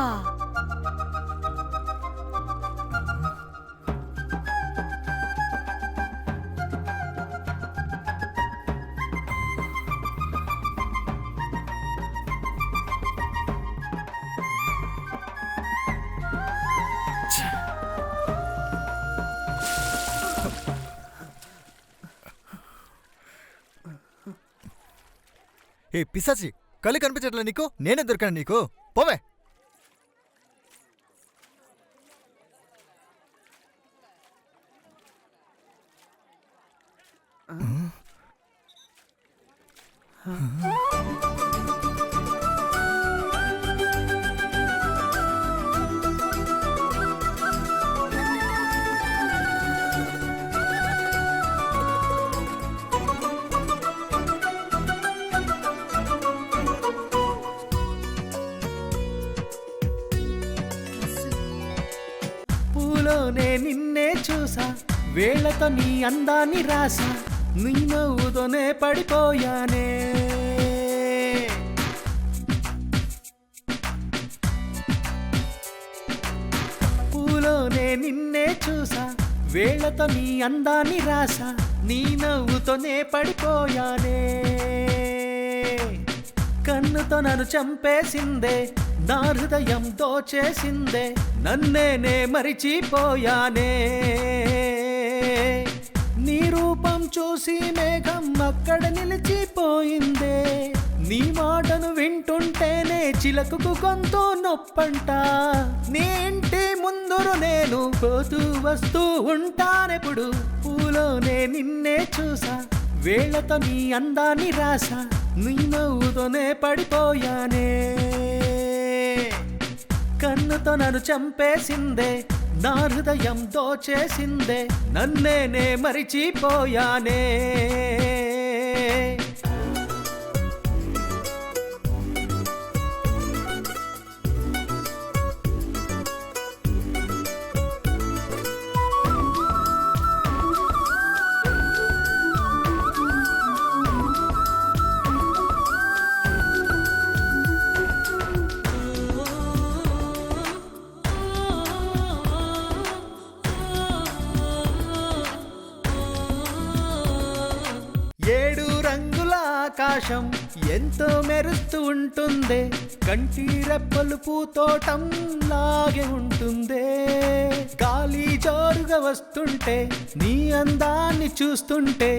ఏ పిశాచి, కళ్ళు కనిపించట్లే నీకు? నేనే దొరికాను నీకు, పోవే. పూలోనే నిన్నే చూసా, వేళతో నీ అందాన్ని రాసా, నీ నవ్వుతోనే పడిపోయానే. పూలోనే నిన్నే చూసా, వేళతో నీ అందాన్ని రాసా, నీ నవ్వుతోనే పడిపోయానే. కన్నుతో నన్ను చంపేసిందే, నా హృదయం దోచేసిందే, నన్నేనే మరిచిపోయానే. నీ రూపం చూసి మేఘం అక్కడ నిలిచిపోయిందే, నీ మాటను వింటుంటేనే చిలకకు గొంతు నొప్పంట. నీ ఇంటి ముందురు నేను పోతూ వస్తూ ఉంటానెప్పుడు. పూలోనే నిన్నే చూసా, వేళతో నీ అందాన్ని రాసా, నీ నవ్వుతోనే పడిపోయానే. కన్నుతో నన్ను చంపేసిందే, నా హృదయం దోచేసిందే, నన్నేనే మరిచిపోయానే. ఏడు రంగుల ఆకాశం ఎంతో మెరుస్తూ ఉంటుందే, కంటి రెప్పలు పూతోటం లాగే ఉంటుందే. గాలి జోరుగా వస్తుంటే, నీ అందాన్ని చూస్తుంటే,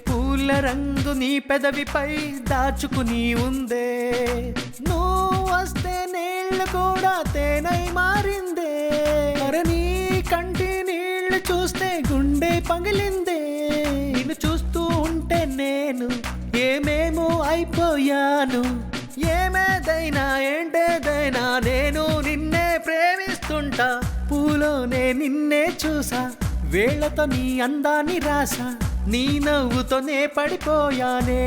పూల రంగు నీ పెదవిపై దాచుకుని ఉందే. నువ్వు వస్తే నీళ్లు కూడా తేనై మారిందే, మరి నీ కంటి నీళ్లు చూస్తే గుండె పగిలిందే. నిన్ను చూస్తూ ఉంటే నేను ఏమేమో అయిపోయాను, ఏమేదైనా ఏంటేదైనా నేను నిన్నే ప్రేమిస్తుంటా. పూలోనే నిన్నే చూసా, వేళ్లతో నీ అందాన్ని రాసా, నీ నవ్వుతోనే పడిపోయానే.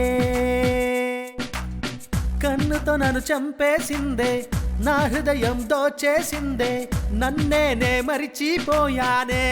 కన్నుతో నన్ను చంపేసిందే, నా హృదయం దోచేసిందే, నన్నేనే మరిచిపోయానే.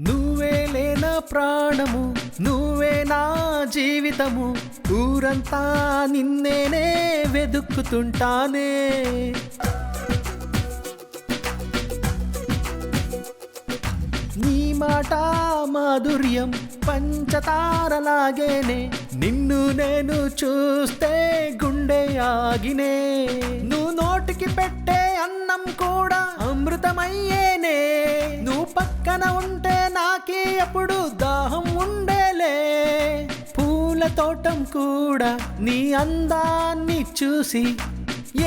నువ్వే లేనా ప్రాణము, నువ్వే నా జీవితము, ఊరంతా నిన్నేనే వెతుక్కుతుంటానే. నీ మాట మాధుర్యం పంచతారలాగేనే, నిన్ను నేను చూస్తే గుండె ఆగినే. నువ్వు నోటికి పెట్టే అన్నం కూడా అమృతమయ్యేనే, నువ్వు పక్కన ఉంటే నాకే ఎప్పుడు దాహం ఉండేలే. పూల తోటం కూడా నీ అందాన్ని చూసి,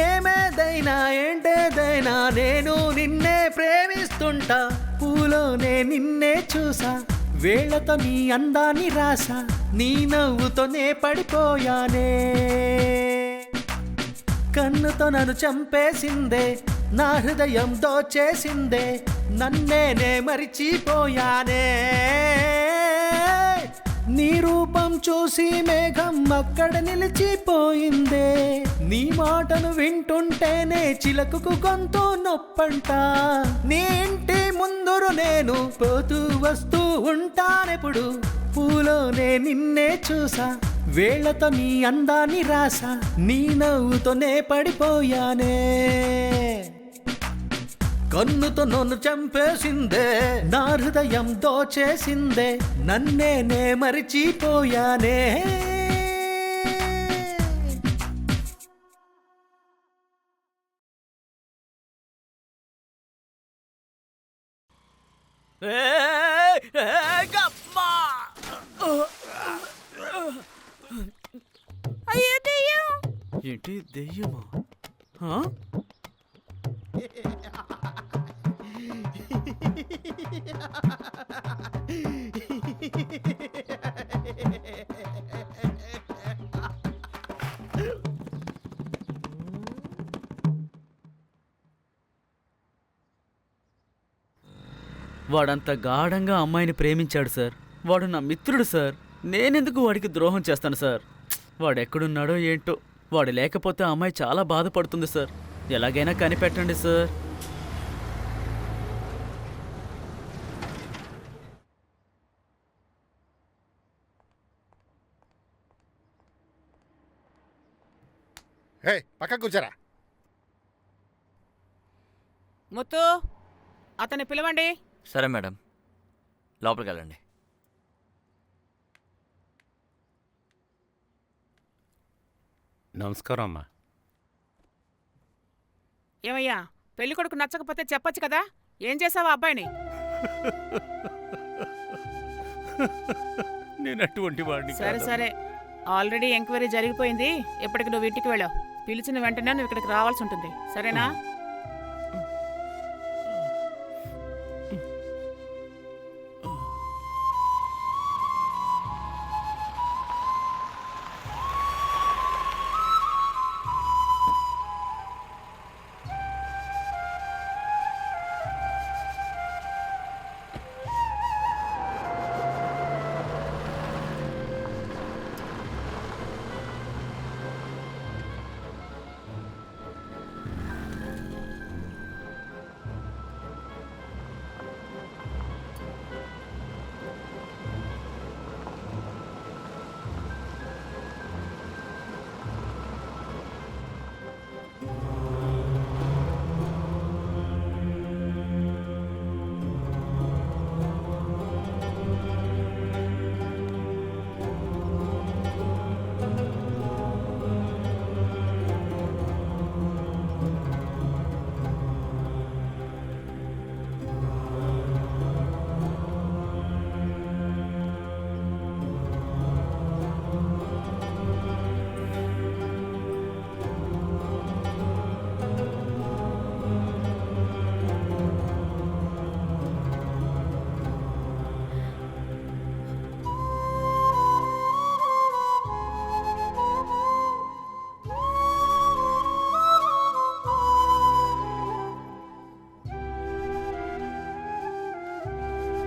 ఏమేదైనా ఏంటేదైనా నేను నిన్నే ప్రేమిస్తుంటా. పూలోనే నిన్నే చూసా, వేళ్లతో నీ అందాన్ని రాసా, నీ నవ్వుతోనే పడిపోయానే. కన్నుతో నన్ను చంపేసిందే, నా హృదయం దోచేసిందే, నన్నేనే మరిచిపోయానే. నీ రూపం చూసి మేఘం అక్కడ నిలిచిపోయిందే, నీ మాటను వింటుంటేనే చిలకకు గొంతు నొప్పంట. నీ ఇంటి ముందురు నేను పోతూ వస్తూ ఉంటానెప్పుడు, పూలోనే నిన్నే చూసా, వేళ్లతో నీ అందాన్ని రాసా, నీ నవ్వుతోనే పడిపోయానే. కన్నుతో నన్ను చంపేసిందే, నా హృదయం దోచేసిందే, నన్నేనే మరిచిపోయానే. అయ్యో దెయ్యం! ఏంటి దెయ్యమా? ఆ? వాడంత గాఢంగా అమ్మాయిని ప్రేమించాడు సార్. వాడు నా మిత్రుడు సార్. నేనెందుకు వాడికి ద్రోహం చేస్తాను సార్? వాడెక్కడున్నాడో ఏంటో. వాడు లేకపోతే ఆ అమ్మాయి చాలా బాధపడుతుంది సార్. ఎలాగైనా కనిపెట్టండి సార్. హే, పక్కకు కూర్చోరా. ముత్తు, అతన్ని పిలవండి. సరే మేడం, లోపలికి వెళ్ళండి. నమస్కారం అమ్మా. ఏమయ్యా, పెళ్లి కొడుకు నచ్చకపోతే చెప్పొచ్చు కదా? ఏం చేసావా అబ్బాయిని? నేను అటువంటి వాడిని సరే కాదమ్మా. సరే, ఆల్రెడీ ఎంక్వైరీ జరిగిపోయింది. ఇప్పటికి నువ్వు ఇంటికి వెళ్ళావు. పిలిచిన వెంటనే నువ్వు ఇక్కడికి రావాల్సి ఉంటుంది, సరేనా?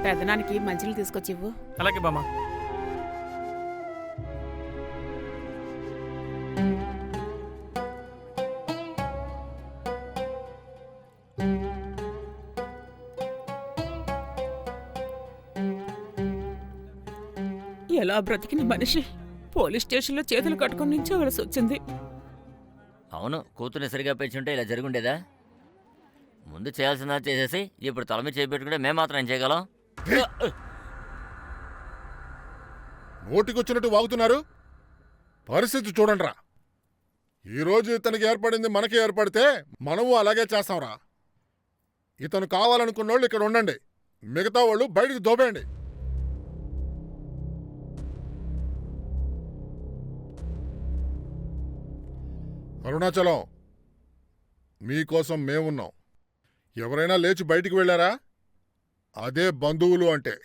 పెద్దనానికి మంచినీళ్ళు తీసుకొచ్చి ఇవ్వు. అలాగే బామ్మ. ఎలా బ్రతికిన మనిషి పోలీస్ స్టేషన్లో చేతులు కట్టుకొని నించోవలసి వచ్చింది. అవును, కూతుర్ని సరిగా పెంచుంటే ఇలా జరుగుండేదా? ముందు చేయాల్సిందా చేసేసి ఇప్పుడు తల మీద చేపెట్టుకుంటే మేము మాత్రం ఏం చేయగలం? నోటికొచ్చినట్టు వాగుతున్నారు. పరిస్థితి చూడండిరా. ఈరోజు ఇతనికి ఏర్పడింది మనకి ఏర్పడితే మనము అలాగే చేస్తాంరా. ఇతను కావాలనుకున్నోళ్ళు ఇక్కడ ఉండండి, మిగతా వాళ్ళు బయటికి దోబేయండి. అరుణాచలం, మీకోసం మేమున్నాం. ఎవరైనా లేచి బయటికి వెళ్ళారా? అదే బంధువులు అంటే.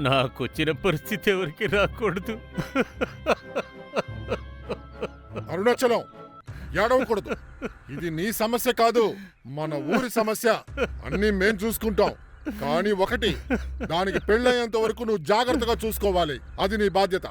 నాకొచ్చిన పరిస్థితి ఎవరికి రాకూడదు. అరుణాచలం, ఏడవకూడదు. ఇది నీ సమస్య కాదు, మన ఊరి సమస్య. అన్నీ మేం చూసుకుంటాం. కానీ ఒకటి, దానికి పెళ్ళయ్యేంత వరకు నువ్వు జాగ్రత్తగా చూసుకోవాలి. అది నీ బాధ్యత.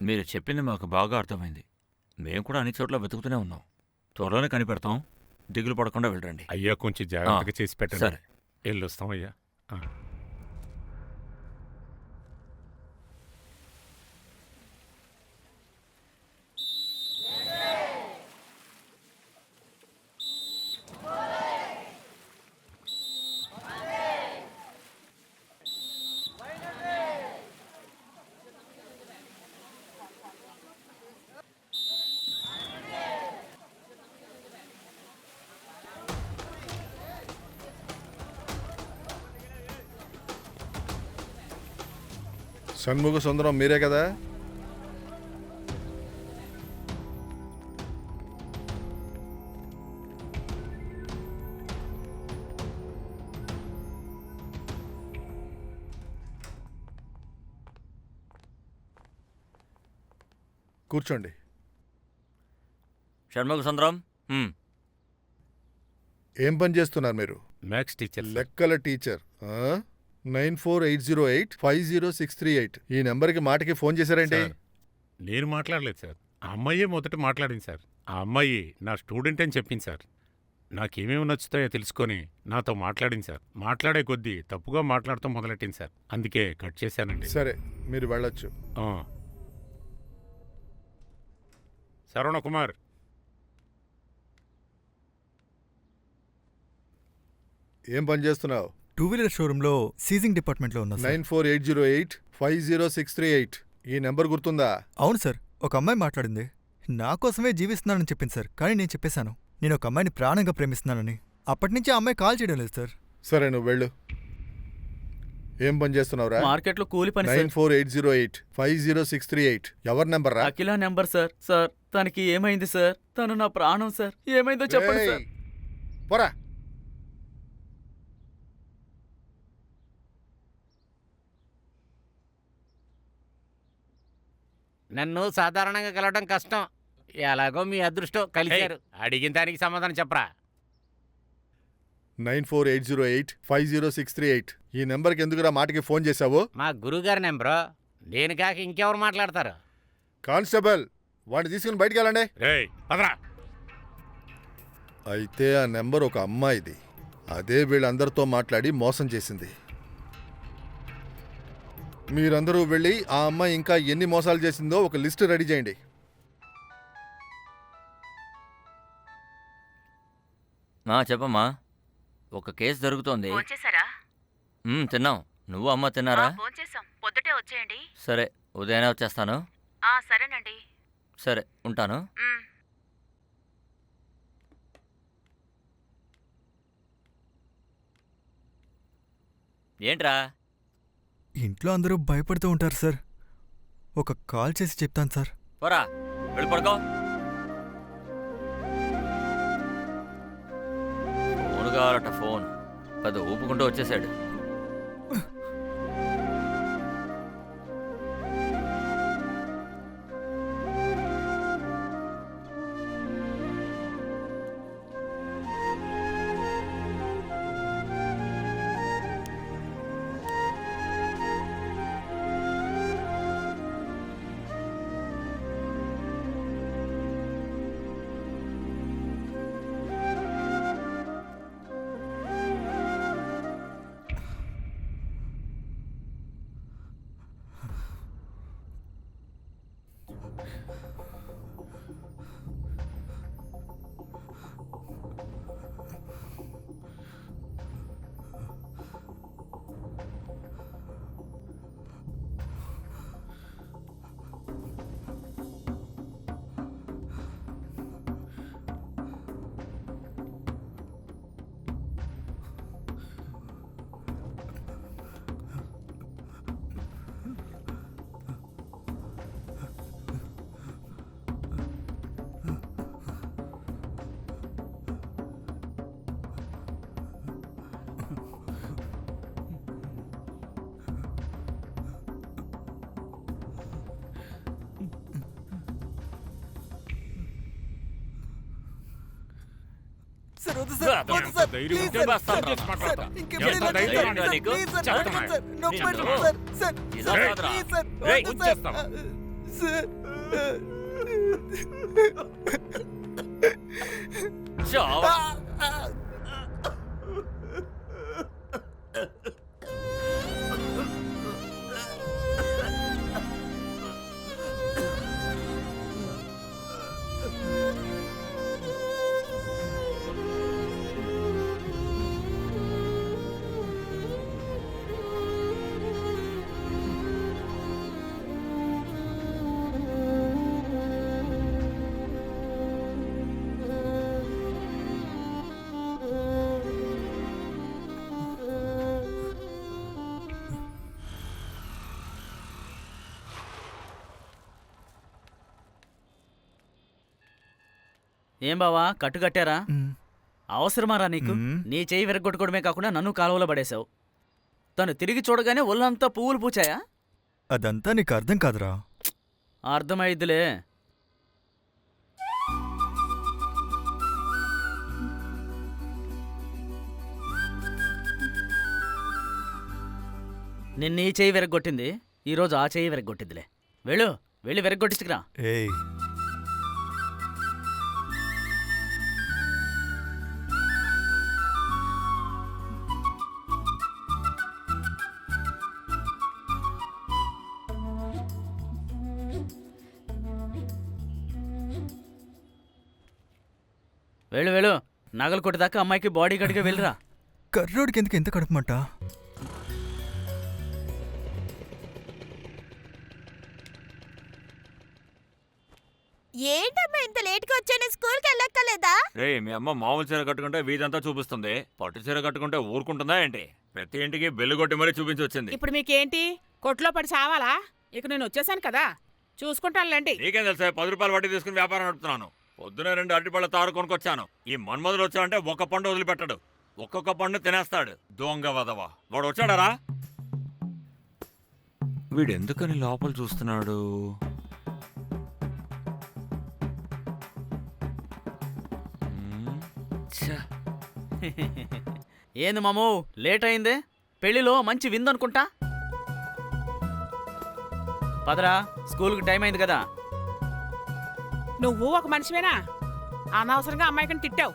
మీరు చెప్పింది మాకు బాగా అర్థమైంది. మేము కూడా అన్ని చోట్ల వెతుకుతూనే ఉన్నాం. త్వరలోనే కనిపెడతాం. దిగులు పడకుండా వెళ్ళండి. అయ్యా, కొంచెం జాగ్రత్తగా చేసి పెట్టండి. సరే, వెళ్ళొస్తాం అయ్యా. షణ్ముగ సుందరం మీరే కదా? కూర్చోండి. షణ్ముఖ సుందరం. ఏం పని చేస్తున్నారు మీరు? Maths teacher. లెక్కల టీచర్. 9480850638 ఈ నెంబర్కి మాటకి ఫోన్ చేశారంటే? నేను మాట్లాడలేదు సార్, ఆ అమ్మాయే మొదట మాట్లాడింది సార్. ఆ అమ్మాయి నా స్టూడెంట్ అని చెప్పింది సార్. నాకేమేమి నచ్చుతాయో తెలుసుకొని నాతో మాట్లాడింది సార్. మాట్లాడే కొద్దీ తప్పుగా మాట్లాడటం మొదలెట్టింది సార్. అందుకే కట్ చేశానండి. సరే, మీరు వెళ్ళొచ్చు. శరవణ కుమార్, ఏం పని చేస్తున్నావు? 2 వీలర్ షోరూంలో సీజింగ్ డిపార్ట్మెంట్లో ఉన్నా సార్. 9480850638 ఈ నెంబర్ గుర్తుందా? అవును సార్, ఒక అమ్మాయి మాట్లాడింది. నా కోసమే జీవిస్తున్నానని చెప్పింది సార్. కానీ నేను చెప్పేశాను నేను ఒక అమ్మాయిని ప్రాణంగా ప్రేమిస్తున్నానని. అప్పటినుంచి ఆ అమ్మాయి కాల్ చేయడం లేదు సార్. సరే, నువ్వు వెళ్ళు. ఏం పని చేస్తున్నావురా? మార్కెట్లో కూలి పని సార్. 9480850638 ఎవరి నెంబర్ రా? అఖిల నెంబర్ సార్. సార్ తనకి ఏమైంది సార్? తను నా ప్రాణం సార్. ఏమైందో చెప్పండి సార్. పోరా. నన్ను సాధారణంగా కలవడం కష్టం. ఎలాగో మీ అదృష్టం కలిశారు. అడిగిన దానికి సమాధానం చెప్పరా? 9480850638 ఈ నెంబర్కి ఎందుకురా మాటకి ఫోన్ చేశావు? మా గురువుగారి నెంబరు. నేను కాక ఇంకెవరు మాట్లాడతారు? కానిస్టేబుల్, వాడిని తీసుకుని బయటికి వెళ్ళండి. అయితే ఆ నెంబర్ ఒక అమ్మాయిది. అదే వీళ్ళందరితో మాట్లాడి మోసం చేసింది. మీరందరూ వెళ్ళి ఆ అమ్మాయి ఇంకా ఎన్ని మోసాలు చేసిందో ఒక లిస్ట్ రెడీ చేయండి. చెప్పమ్మా. ఒక కేసు జరుగుతోంది. తిన్నాం. నువ్వు అమ్మ తిన్నారా? పొద్దుటే వచ్చేయండి. సరే, ఉదయాన్నే వచ్చేస్తాను. సరేనండి. సరే, ఉంటాను. ఏంట్రా? ఇంట్లో అందరూ భయపడుతూ ఉంటారు సార్. ఒక కాల్ చేసి చెప్తాను సార్. పోరా, వెళ్ళి పడుకో. ఫోన్ కావాలట. ఫోన్ పెద్ద ఊపుకుంటూ వచ్చేసాడు. ఏం బావా, కట్టు కట్టారా? అవసరమారా నీకు? నీ చేయి విరగొట్టుకోవడమే కాకుండా నన్ను కాలువలో పడేశావు. తను తిరిగి చూడగానే ఒళ్ళంతా పువ్వులు పూచాయా? అదంతా నీకు అర్థం కాదురా. అర్థమైద్దిలే. నిన్న ఈ చెయ్యి విరగొట్టింది, ఈరోజు ఆ చెయ్యి విరగొట్టిందిలే. వెళ్ళి విరగొట్టించుకురా. ఏయ్, వెళ్ళు నగలు కొట్టేదాకా అమ్మాయికి బాడీ గార్డ్గా వెళ్ళిరా. కర్రోడికి ఎందుకు ఎంత కడుపుమంట? ఏంటమ్మా ఇంత లేట్గా వచ్చాను? స్కూల్కి వెళ్ళక్కర్లేదా? రే, మీ అమ్మ మామూలు చీర కట్టుకుంటే వీధంతా చూపిస్తుంది, పట్టు చీర కట్టుకుంటే ఊరుకుంటుందా ఏంటి? ప్రతి ఇంటికి బెల్లు కొట్టి మరీ చూపించి వచ్చింది. ఇప్పుడు మీకేంటి, కొట్లో పడి సావాలా? ఇక నేను వచ్చేసాను కదా, చూసుకుంటానులేండి. నీకేం తెలుసా? 10 రూపాయలు వడ్డీ తీసుకుని వ్యాపారం నడుపుతున్నాను. పొద్దున 2 అరటిపళ్ళ తారు కొనుకొచ్చాను. ఈ మన్మధులు వచ్చాడంటే ఒక్క పండు వదిలిపెట్టడు, ఒక్కొక్క పండు తినేస్తాడు. దొంగ వదవా. వాడు వచ్చాడరా? వీడు ఎందుకని లోపల చూస్తున్నాడు? ఏంది మామూ, లేట్ అయిందే? పెళ్లిలో మంచి విందనుకుంటా. పదరా, స్కూల్కి టైం అయింది కదా. నువ్వు ఒక మనిషివేనా? అనవసరంగా అమ్మాయికని తిట్టావు.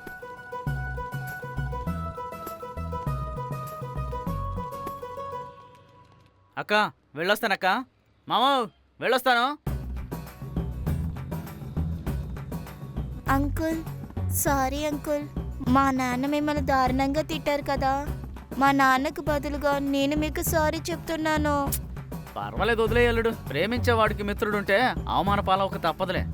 అక్క వెళ్ళొస్తానక్క. మామూ వెళ్ళొస్తాను. Uncle, sorry uncle. మా నాన్న మిమ్మల్ని దారుణంగా తిట్టారు కదా. మా నాన్నకు బదులుగా నేను మీకు సారీ చెప్తున్నాను. పర్వాలేదు, వదిలేయల్లుడు. ప్రేమించేవాడికి మిత్రుడుంటే అవమాన పాలవక తప్పదులే.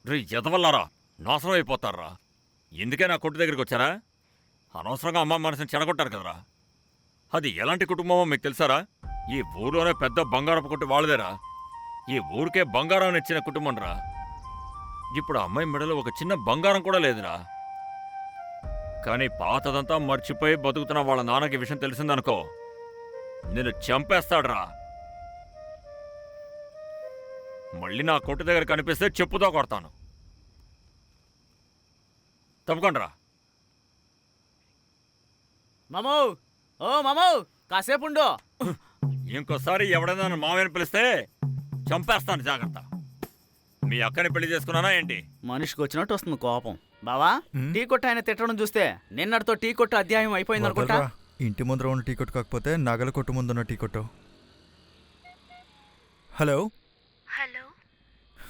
రే ఎదవల్లారా, నాశనం అయిపోతారా. ఎందుకే నా కొట్టు దగ్గరికి వచ్చారా? అనవసరంగా అమ్మ మనసుని చెడగొట్టారు కదరా. అది ఎలాంటి కుటుంబమో మీకు తెలుసారా? ఈ ఊర్లోనే పెద్ద బంగారపు కొట్టు వాళ్ళదేరా. ఈ ఊరికే బంగారం ఇచ్చిన కుటుంబం రా. ఇప్పుడు అమ్మాయి మెడలో ఒక చిన్న బంగారం కూడా లేదురా. కానీ పాతదంతా మర్చిపోయి బతుకుతున్న వాళ్ళ నాన్నకి విషయం తెలిసిందనుకో, నేను చంపేస్తాడురా. మళ్ళీ నా కొట్టు దగ్గర కనిపిస్తే చెప్పుతో కొడతాను. తప్పకుండా. మామూ, ఓ మామూ, కాసేపు ఉండు. ఇంకోసారి ఎవడైనా మామయ్యని పిలిస్తే చంపేస్తాను, జాగ్రత్త. మీ అక్కని పెళ్లి చేసుకున్నానా ఏంటి? మనిషికి వచ్చినట్టు వస్తుంది కోపం. బావా, టీ కొట్టు ఆయన తిట్టడం చూస్తే నిన్నటితో టీ కొట్టు అధ్యాయం అయిపోయింది అనుకుంటా. ఇంటి ముందర ఉన్న టీ కొట్టు కాకపోతే నగల కొట్టు ముందున్న టీ కొట్టు. హలో హలో,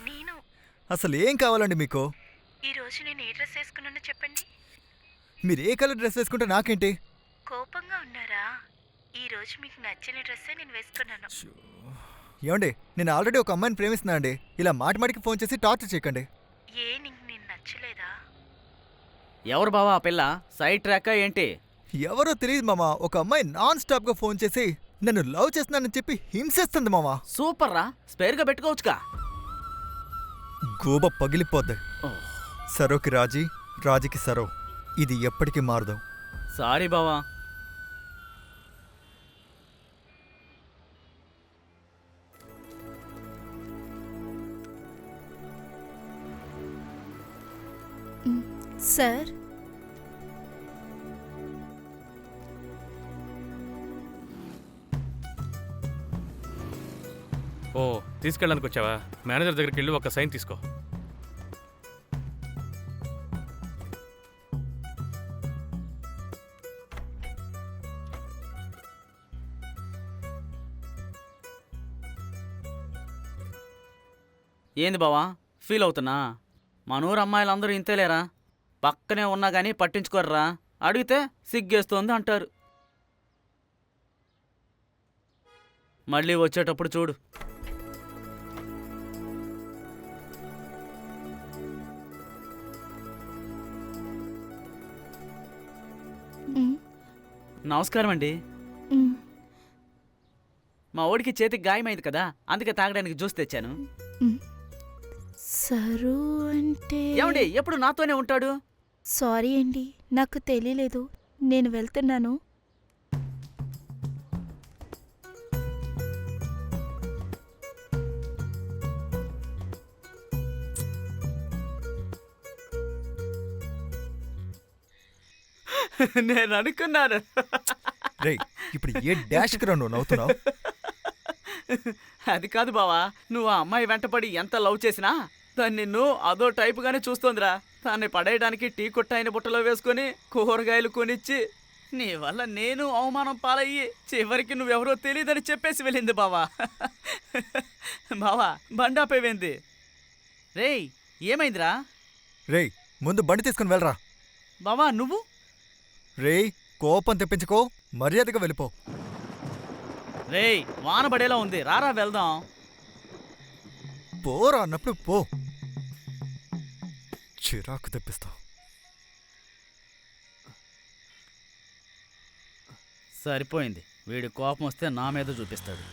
నేను. అసలు ఏం కావాలండి మీకు? ఈరోజు నేను ఏ డ్రెస్ వేసుకున్నానో చెప్పండి. మీరు ఏ కలర్ డ్రెస్ వేసుకుంటే నాకేంటి? కోపంగా ఉన్నారా? ఈరోజు మీకు నచ్చిన డ్రెస్సే నేను వేసుకున్నాను. ఏమండి, నేను ఆల్రెడీ ఒక అమ్మాయిని ప్రేమిస్తున్నా అండి. ఇలా మాటి మాటికి ఫోన్ చేసి టార్చర్ చేయకండి. నీకు నేను నచ్చలేదా? ఎవరు బావా ఆ పిల్ల? సైడ్ ట్రాక్ ఏంటి? ఎవరో తెలియదు మామా. ఒక అమ్మాయి నాన్ స్టాప్ గా ఫోన్ చేసి నన్ను లవ్ చేస్తున్నానని చెప్పి హింసిస్తుంది మామా. సూపర్ రా, స్పేర్ గా పెట్టుకోవచ్చుగా. గోబ పగిలిపోద్ది. సరోకి రాజీ, రాజీకి సరో. ఇది ఎప్పటికీ మారదు. సారీ బావా. సార్, ఓ తీసుకెళ్ళడానికి వచ్చావా? మేనేజర్ దగ్గరికి వెళ్ళి ఒక సైన్ తీసుకో. ఏంది బావా ఫీల్ అవుతున్నా? మనూరు అమ్మాయిలందరూ ఇంతేలేరా, పక్కనే ఉన్నా కానీ పట్టించుకోర్రా, అడిగితే సిగ్గేస్తోంది అంటారు. మళ్ళీ వచ్చేటప్పుడు చూడు. నమస్కారం అండి. మా ఓడికి చేతికి గాయమైంది కదా, అందుకే తాగడానికి జ్యూస్ తెచ్చాను. సరు అంటే ఏమండి ఎప్పుడు నాతోనే ఉంటాడు? సారీ అండి, నాకు తెలియలేదు. నేను వెళ్తున్నాను. నేను అనుకున్నాను. రేయ్, ఇప్పుడు ఏ డాష్కి రా నువ్వు నవ్వుతున్నావు? అది కాదు బావా, నువ్వు ఆ అమ్మాయి వెంటపడి ఎంత లవ్ చేసినా దాన్ని నిన్ను అదో టైపుగానే చూస్తోందిరా. దాన్ని పడేయడానికి టీ కొట్టాయిన బుట్టలో వేసుకొని కూరగాయలు కొనిచ్చి నీ వల్ల నేను అవమానం పాలయ్యి చివరికి నువ్వెవరో తెలియదని చెప్పేసి వెళ్ళింది బావా. బావా బండాపేవేంది? రేయ్ ఏమైందిరా? రేయ్, ముందు బండి తీసుకుని వెళ్ళరా. బావా నువ్వు? రేయ్, కోపం తెప్పించుకో, మర్యాదగా వెళ్ళిపో. రేయ్ వాన పడేలా ఉంది, రారా వెళ్దాం. పోరా అన్నప్పుడు పో, చిరాకు తెప్పిస్తా. సరిపోయింది, వీడి కోపం వస్తే నా మీద చూపిస్తాడు.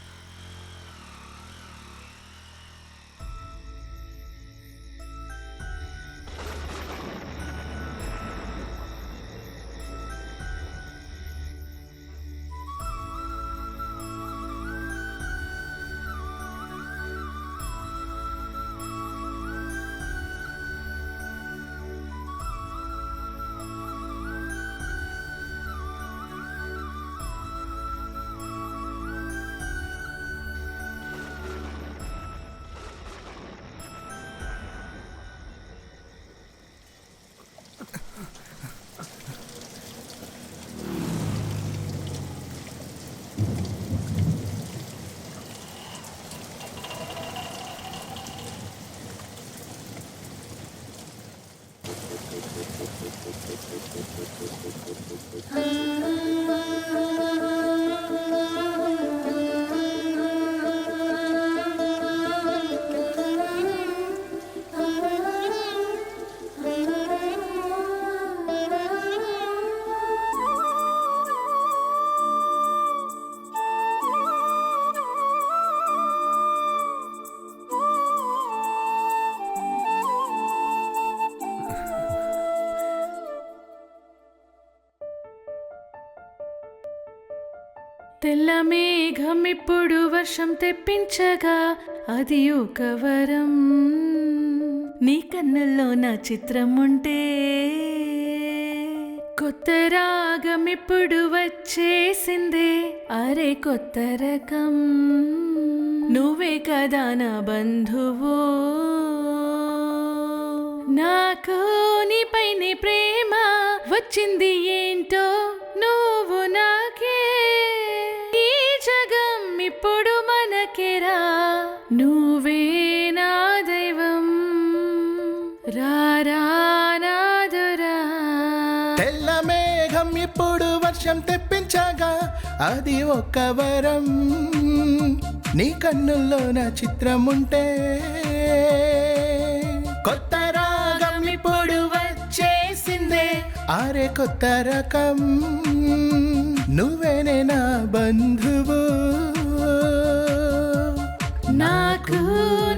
తెల్ల మేఘం ఇప్పుడు వర్షం తెప్పించగా అది ఒక వరం. నీ కన్నుల్లో నా చిత్రం ఉంటే కొత్త రాగం ఇప్పుడు వచ్చేసిందే, అరే కొత్త రకం. నువ్వే కదా నా బంధువు, నాకు నీపైనే ప్రేమ వచ్చింది ఏంటో నువ్వు నాకే. ఈ జగం ఇప్పుడు మనకేరా, నువ్వే నా దైవం, రారా నాదురా. తెల్ల మేఘం ఇప్పుడు వర్షం తెప్పించగా అది ఒక వరం. నీ కన్నుల్లో నా చిత్రం ఉంటే కొత్త రాగం ఇప్పుడు వచ్చేసిందే, ఆరే కొత్త రకం. నువ్వేనే నా బంధువు, నాకు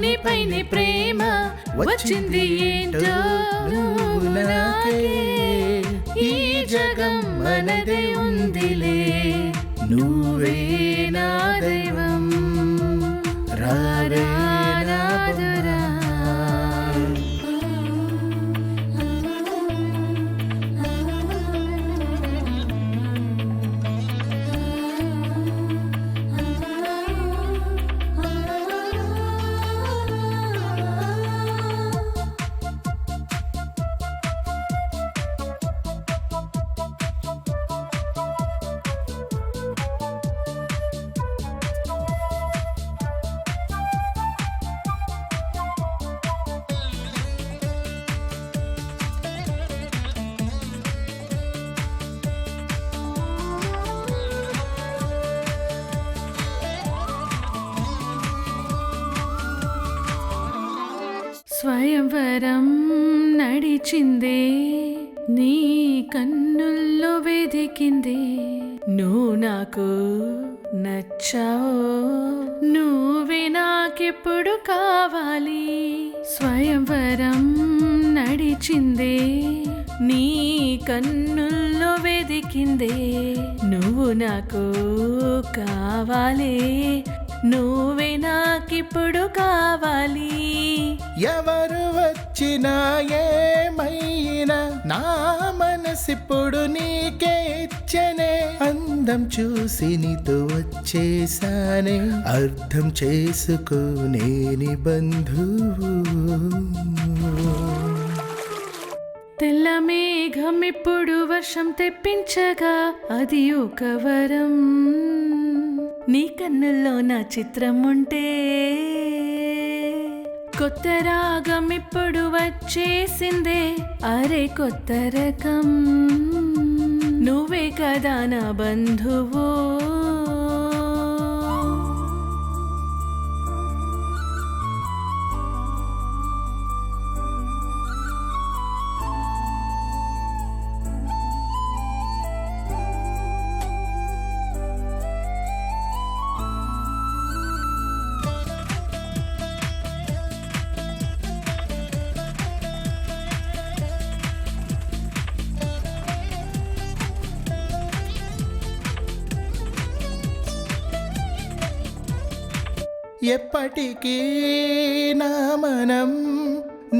నీపైనే ప్రేమ వచ్చింది ఏంటో నువ్వు నాకే. ఈ జగం మనదే ఉందిలే, నువ్వే నా దైవం, రారా నాదురా. స్వయంవరం నడిచిందే నీ కన్నుల్లో వెదికిందే నువ్వు నాకు నచ్చావు నువ్వే నాకెప్పుడు కావాలి స్వయంవరం నడిచిందే నీ కన్నుల్లో వెదికిందే నువ్వు నాకు కావాలి నువ్వే నాకిప్పుడు కావాలి ఎవరు వచ్చినా ఏమైనా నా మనసిప్పుడు నీకే ఇచ్చనే అందం చూసి నీతో వచ్చేసానే అర్థం చేసుకోనేని బంధువు తెల్ల మేఘం ఇప్పుడు వర్షం తెప్పించగా అది ఒక వరం నీ కన్నుల్లో నా చిత్రం ఉంటే కొత్త రాగం ఇప్పుడు వచ్చేసిందే అరే కొత్త రకం నువ్వే కదా నా బంధువు ఎప్పటికీ నా మనం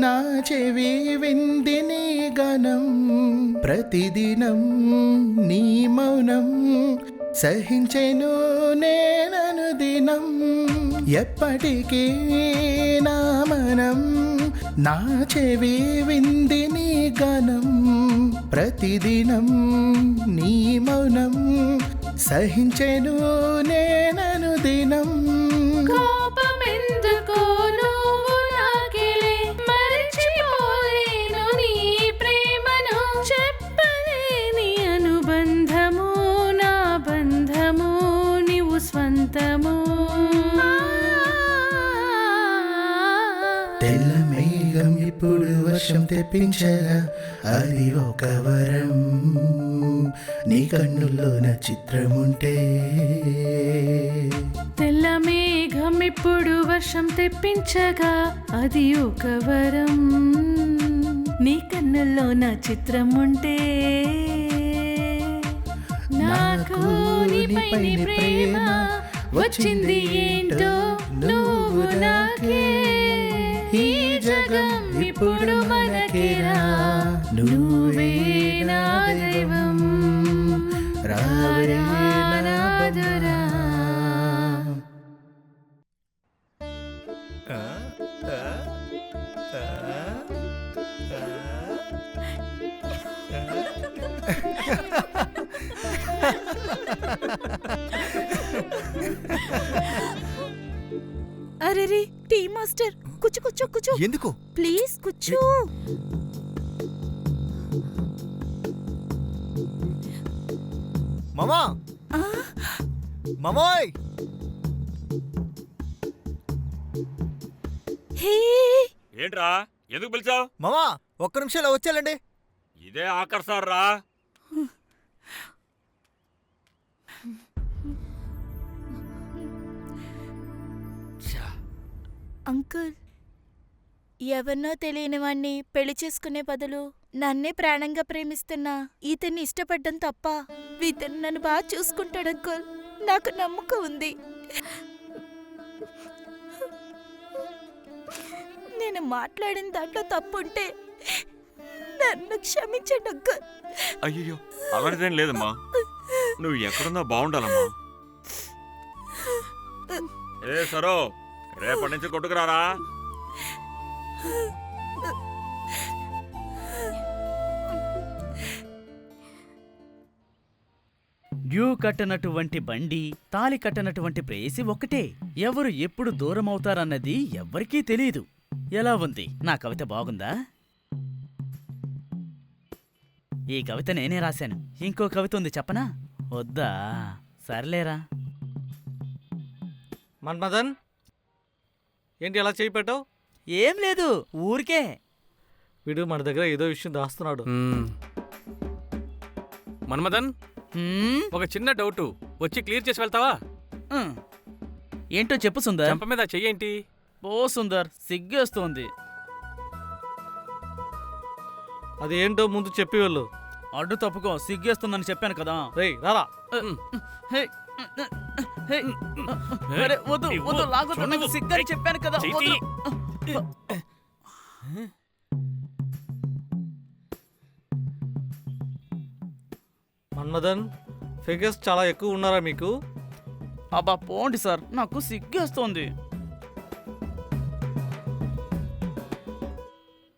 నా చెవి వింది నీ గణం ప్రతిదినం నీ మౌనం సహించెను నేనను దినం ఎప్పటికీ నా మనం నా చెవి వింది నీ గణం ప్రతిదినం నీ మౌనం సహించెను నేనను దినం కోపమెందుకో నువ్వు నాకెలే మరిచిపోలేను నీ ప్రేమను చెప్పలేని అనుబంధము నా బంధము నీవు స్వంతము తెల్ల మేఘం ఇప్పుడు వర్షం తెప్పించగా అది ఒక వరం నీ కన్నుల్లో నా చిత్రముంటే తెల్ల మేఘం ఇప్పుడు వర్షం తెప్పించగా అది ఒక వరం నీ కన్నుల్లో నా చిత్రం ఉంటే నాకు నీపైన ప్రేమ వచ్చింది ఏంటో నువ్వు నాకే ఈ జగం ఇప్పుడు మనకేరా నువ్వే నా దైవం రారానాదురా అరే రే టీ మాస్టర్ కూర్చో కూర్చో కూర్చో ఎందుకు ప్లీజ్ కూర్చో మామా మామోయ్ హే ఏంట్రా ఎందుకు పిలిచావు మామా ఒక్క నిమిషంలో వచ్చేయాలండి ఇదే ఆఖరిసారి రా అంకుల్ ఎవరినో తెలియని వాణ్ణి పెళ్లి చేసుకునే బదులు నన్నే ప్రాణంగా ప్రేమిస్తున్నా ఇతన్ని ఇష్టపడ్డం తప్ప ఇతను నన్ను బాగా చూసుకుంటాడు అంకుల్ నాకు నమ్మకం ఉంది నేను మాట్లాడిన దాంట్లో తప్పుంటే నన్ను క్షమించండి అంకుల్ అయ్యో అలాంటిదేం లేదమ్మా నువ్వు ఎక్కడున్నా బాగుండాలమ్మా ఏ సరో రేపటి నుంచి కొట్టుకురారా డ్యూ కట్టనటువంటి బండి తాలి కట్టనటువంటి ప్రేయసి ఒకటే ఎవరు ఎప్పుడు దూరం అవుతారన్నది ఎవ్వరికీ తెలియదు ఎలా ఉంది నా కవిత బాగుందా ఈ కవిత నేనే రాశాను ఇంకో కవిత ఉంది చెప్పనా వద్దా సర్లేరా మన్మదన్ ఏంటి అలా చేయి పెట్టావు ఏం లేదు ఊరికే. వీడు మన దగ్గర ఏదో విషయం దాస్తున్నాడు. మన్మదన్, ఒక చిన్న డౌట్, వచ్చి క్లియర్ చేసి వెళ్తావా? ఏంటో చెప్పు సుందర్. చెంప మీద చెయ్యేంటి? ఓ సుందర్, సిగ్గేస్తోంది. అది ఏంటో ముందు చెప్పి వెళ్ళు. అడ్డు తప్పుకో, సిగ్గేస్తుందని చెప్పాను కదా. రేయ్ రారా. అరే వద్దు వద్దు, లాగొద్దు, నాకు సిగ్గని చెప్పాను కదా. వద్దు. మన్మదన్, ఫిగర్స్ చాలా ఎక్కువ ఉన్నారా మీకు? అబ్బా పోండి సార్, నాకు సిగ్గేస్తోంది.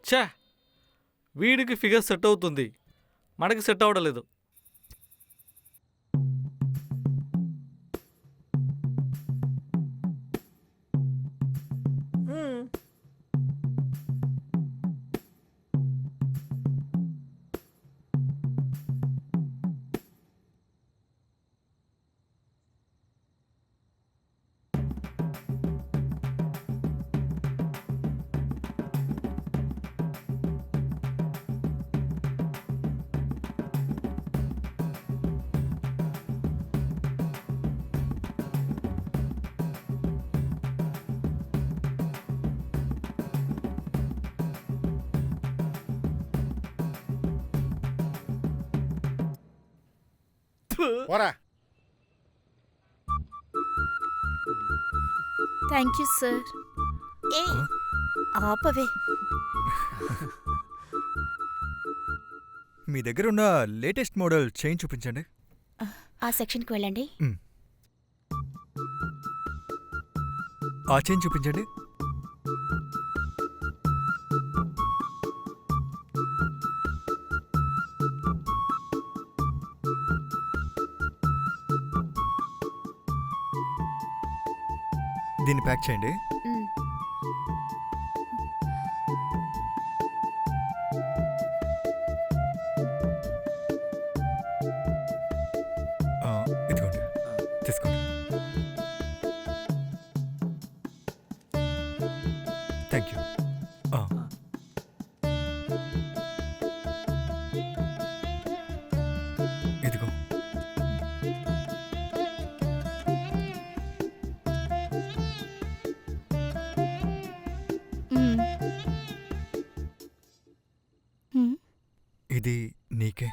ఛా, వీడికి ఫిగర్ సెట్ అవుతుంది, మనకి సెట్ అవడం లేదు. పోరా. Thank you sir. ఏ ఆపవే. మీ దగ్గర ఉన్న లేటెస్ట్ మోడల్ చైన్ చూపించండి. ఆ సెక్షన్కి వెళ్ళండి. ఆ చైన్ చూపించండి. దీన్ని ప్యాక్ చేయండి. ఇదిగోండి, తీసుకోండి. Thank you. ఇదిగో. ఇది నీకే.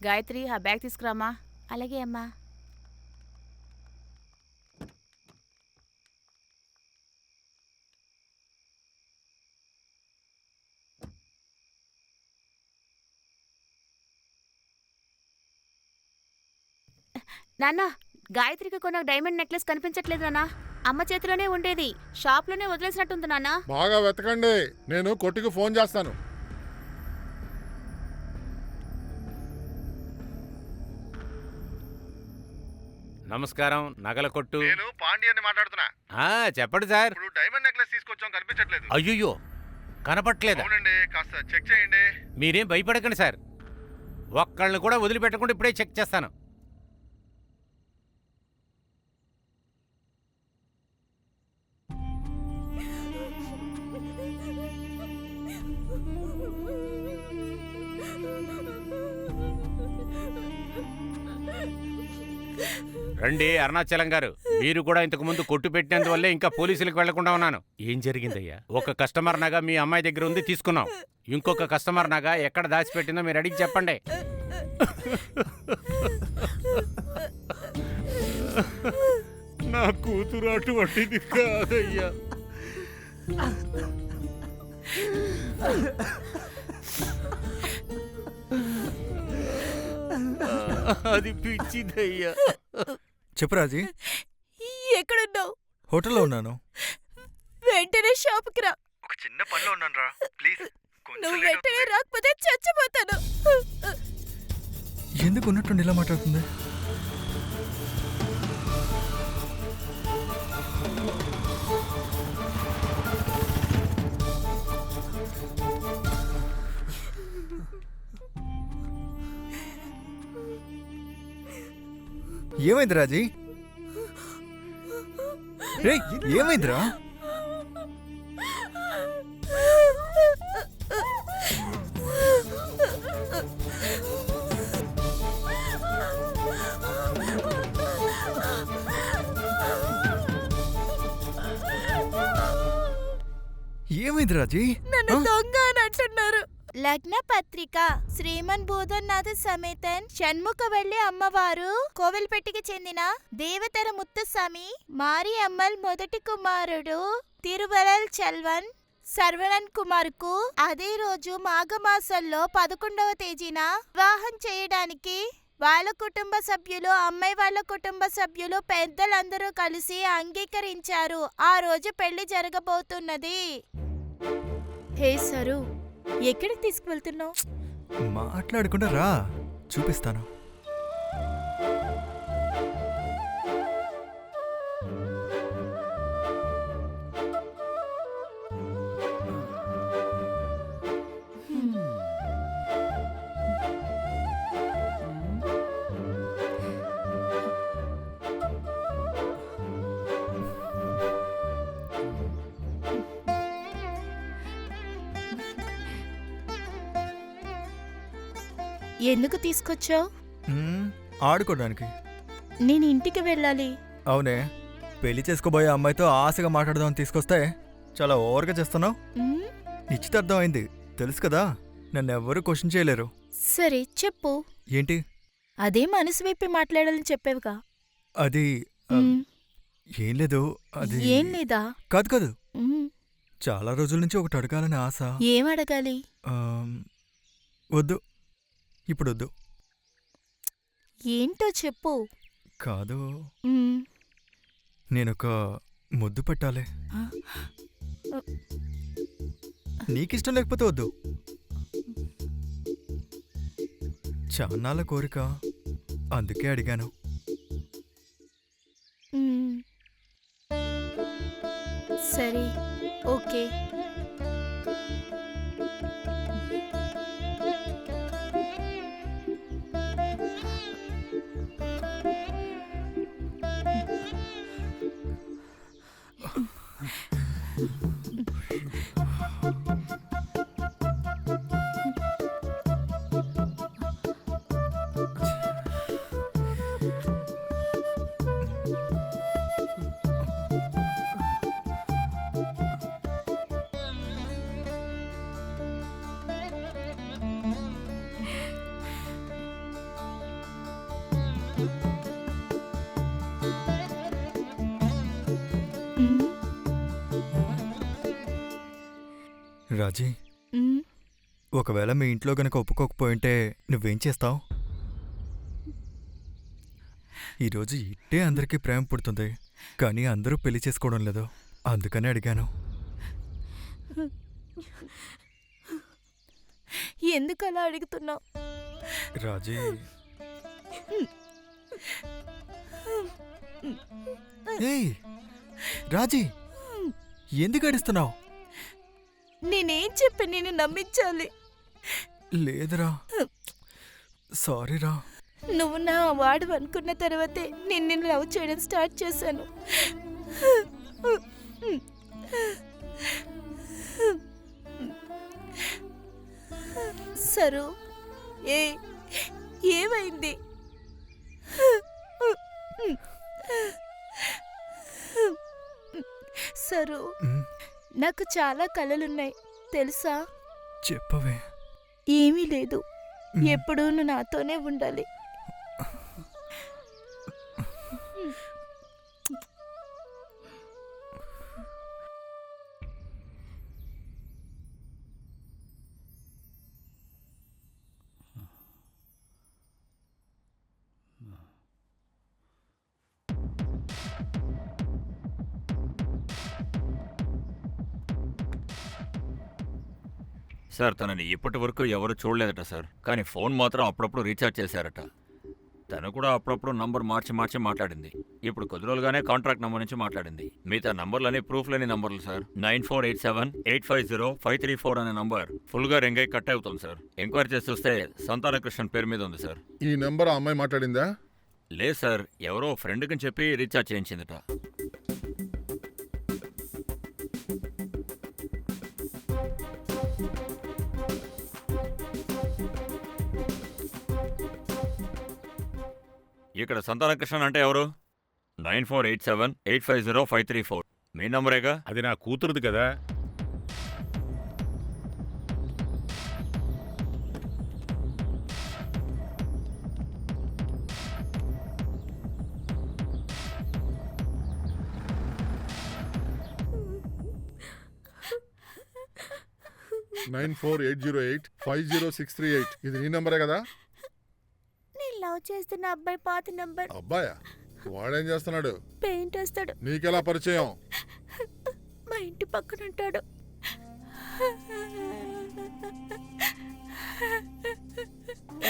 గాయత్రి, ఆ బ్యాగ్ తీసుకురామా. అలాగే అమ్మా. నాన్న, గాయత్రికి కొన్న డైమండ్ నెక్లెస్ కనిపించట్లేదు నాన్న. అమ్మ చేతిలోనే ఉండేది, షాప్లోనే వదిలేసినట్టుంది నాన్న. బాగా వెతకండి, నేను కొట్టుకు ఫోన్ చేస్తాను. నమస్కారం, నగల కొట్టు. నేను పాండ్యాన్ని మాట్లాడుతున్నా. చెప్పండి సార్. ఇప్పుడు డైమండ్ నెక్లెస్ తీసుకొచ్చాం, కనిపించట్లేదు. అయ్యో, కనపట్లేదా? అవునండి, కాస్త చెక్ చేయండి. మీరేం భయపడకండి సార్, ఒక్కళ్ళని కూడా వదిలిపెట్టకుండా ఇప్పుడే చెక్ చేస్తాను. రండి అరుణాచలం గారు, మీరు కూడా ఇంతకు ముందు కొట్టు పెట్టినందువల్లే ఇంకా పోలీసులకు వెళ్లకుండా ఉన్నాను. ఏం జరిగిందయ్యా? ఒక కస్టమర్ నగ మీ అమ్మాయి దగ్గర ఉంది, తీసుకున్నాం. ఇంకొక కస్టమర్ నగ ఎక్కడ దాచిపెట్టిందో మీరు అడిగి చెప్పండి. నా కూతురు అటువంటిది కాదయ్యా. అది పిచ్చిదయ్యా. చెప్పు రాజీ. ఎక్కడున్నావు? హోటల్లో ఉన్నాను. వెంటనే షాప్కి రా. ఒక చిన్న పనిలో ఉన్నాను రా, ప్లీజ్. నువ్వు వెంటనే రాకపోతే చచ్చిపోతాను. ఎందుకు ఉన్నట్టుండి ఇలా మాట్లాడుతుంది? ఏమైంది రాజీ? రే ఏమైందిరా? ఏమైంది రాజీ? నన్ను దొంగ అని అంటున్నారు. లగ్న పత్రిక శ్రీమన్ భూధన్నాథ సమేతన్ షణ్ముఖ వెళ్లి అమ్మవారు కోవెల్పెట్టికి చెందిన దేవతర ముత్తుస్వామి మారి అమ్మల్ మొదటి కుమారుడు తిరువరల్ చల్వన్ సర్వణన్ కుమార్కు అదే రోజు మాఘమాసంలో 11వ తేదీన వివాహం చేయడానికి వాళ్ళ కుటుంబ సభ్యులు, అమ్మాయి వాళ్ళ కుటుంబ సభ్యులు, పెద్దలందరూ కలిసి అంగీకరించారు. ఆ రోజు పెళ్లి జరగబోతున్నది. హే సరు, ఎక్కడికి తీసుకువెళ్తున్నావు? మాట్లాడకుండా రా, చూపిస్తాను. ఎందుకు తీసుకొచ్చావు? ఆడుకోవడానికి. నేను ఇంటికి వెళ్ళాలి. అవునే, పెళ్లి చేసుకోబోయే అమ్మాయితో ఆశగా మాట్లాడదామని తీసుకొస్తే చాలా ఓవర్గా చేస్తున్నావు. నిశ్చితార్థం అయింది తెలుసు కదా, నన్నెవ్వరూ క్వశ్చన్ చేయలేరు. సరే చెప్పు. ఏంటి? అదే మనసు వైపే మాట్లాడాలని చెప్పావుగా. అది ఏం లేదు. అది ఏం లేదా? కాదు కాదు, చాలా రోజుల నుంచి ఒకటి అడగాలని ఆశ. ఏం అడగాలి? వద్దు, ఇప్పుడు వద్దు. ఏంటో చెప్పు. కాదు, నేనొక ముద్దు పెట్టాలి. నీకిష్టం లేకపోతే వద్దు. చాన్నాళ్ళ కోరిక, అందుకే అడిగాను. సరే ఓకే. రాజీ, ఒకవేళ మీ ఇంట్లో గనక ఒప్పుకోకపోయింటే నువ్వేం చేస్తావు? ఈరోజు ఇట్టే అందరికీ ప్రేమ పుడుతుంది, కానీ అందరూ పెళ్లి చేసుకోవడం లేదు. అందుకని అడిగాను. ఎందుకు అలా అడుగుతున్నావు? రాజీ, ఏయ్ రాజీ, ఎందుకు అడుస్తున్నావు? నేనేం చెప్పి నిన్ను నమ్మించాలి? లేదురా, సారీరా. నువ్వు నా వాడు అనుకున్న తర్వాతే నిన్ను లవ్ చేయడం స్టార్ట్ చేశాను. సరు, ఏమైంది? సరు, నాకు చాలా కలలున్నాయి తెలుసా? చెప్పవే. ఏమీ లేదు, ఎప్పుడూ నువ్వు నాతోనే ఉండాలి. సార్, తనని ఇప్పటి వరకు ఎవరు చూడలేదట సార్, కానీ ఫోన్ మాత్రం అప్పుడప్పుడు రీఛార్జ్ చేశారట. తను కూడా అప్పుడప్పుడు నంబర్ మార్చి మాట్లాడింది. ఇప్పుడు కొద్ది రోజులుగానే కాంట్రాక్ట్ నంబర్ నుంచి మాట్లాడింది. మిగతా నంబర్లని ప్రూఫ్ లేని నంబర్లు సార్. 9487850534 అనే నంబర్ ఫుల్గా రింగ్ అయి కట్ అవుతుంది సార్. ఎంక్వైరీ చేసి చూస్తే సంతానకృష్ణన్ పేరు మీద ఉంది సార్. ఈ నెంబర్ ఆ అమ్మాయి మాట్లాడిందా? లేదు సార్, ఎవరో ఫ్రెండ్కి చెప్పి రీఛార్జ్ చేయించిందట. ఇక్కడ సంతానకృష్ణన్ అంటే ఎవరు? 9487850534 మీ నంబరేగా? అది నా కూతురుది కదా. నైన్ 4808500638 ఇది నీ నంబరే కదా? నేను లవ్ చేస్తున్న అబ్బాయి పాత నంబర్. అబ్బాయా? వాడేం చేస్తున్నాడు? పెయింట్ వేస్తాడు. నీకెలా పరిచయం? మా ఇంటి పక్కన ఉంటాడు.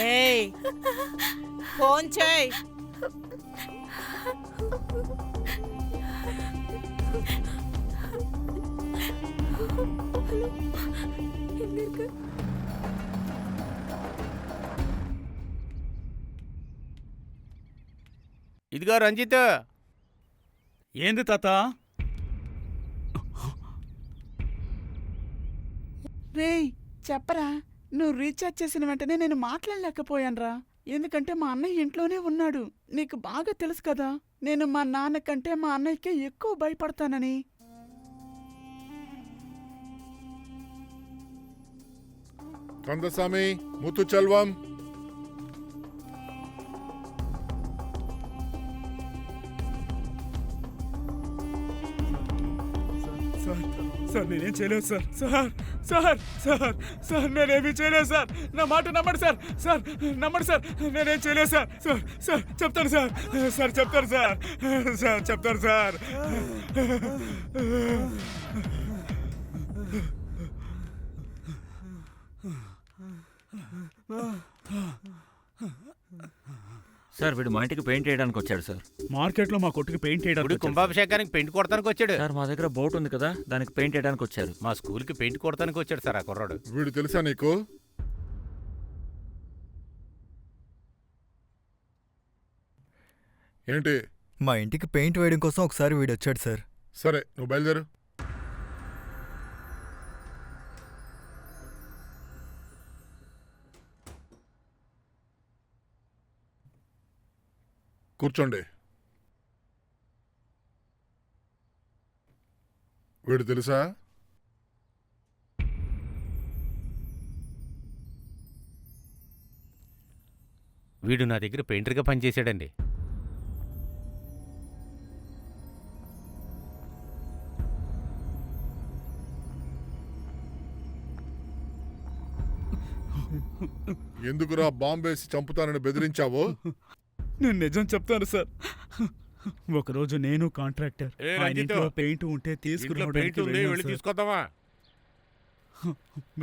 ఏయ్ ఫోన్ చేయి. ఇదిగో రంజిత్. ఏంది తాత? రేయ్ చెప్పరా, నువ్వు రీఛార్జ్ చేసిన వెంటనే నేను మాట్లాడలేకపోయానురా. ఎందుకంటే మా అన్నయ్య ఇంట్లోనే ఉన్నాడు. నీకు బాగా తెలుసు కదా, నేను మా నాన్న కంటే మా అన్నయ్యకే ఎక్కువ భయపడతానని. కందస్వామి, ముత్తుచెల్వం, సార్ నేనేం చేయలేదు sir. Sir sir sir sir నేనేమీ చేయలేదు సార్. నా మాట నమ్మండి సార్. సార్ నమ్మండి సార్, నేనేం చేయలేదు సార్. సార్ సార్ చెప్తాను సార్. సార్ చెప్తాను సార్. సార్ చెప్తాను సార్. సార్ వీడు మా ఇంటికి పెయింట్ వేయడానికి వచ్చాడు సార్. మార్కెట్లో మా కొట్టుకి పెయింట్ ఇప్పుడు వేయడానికి కుంభాభిషేకానికి పెయింట్ కొడతానికి వచ్చాడు. సార్ మా దగ్గర బోట్ ఉంది కదా, దానికి పెయింట్ వేయడానికి వచ్చారు. మా స్కూల్కి పెయింట్ కొడతానికి వచ్చాడు సార్ ఆ కుర్రాడు. వీడు తెలుసా నీకు? ఏంటి? మా ఇంటికి పెయింట్ వేయడం కోసం ఒకసారి వీడు వచ్చాడు సార్. సరే నువ్వు బయలుదేరు. కూర్చోండి. వీడు తెలుసా? వీడు నా దగ్గర పెయింటర్గా పనిచేశాడండి. ఎందుకురా బాంబేసి చంపుతానని బెదిరించావో? నేను నిజం చెప్తాను సార్. ఒకరోజు నేను కాంట్రాక్టర్ ఏ ఆయన రంజిత్, ఇంట్లో పెయింట్ ఉంటే ఇంట్లో తీసుకురావడానికి పెయింట్ ఉంది, వెళ్ళాను వెళ్ళి సార్. తీసుకొద్దామా?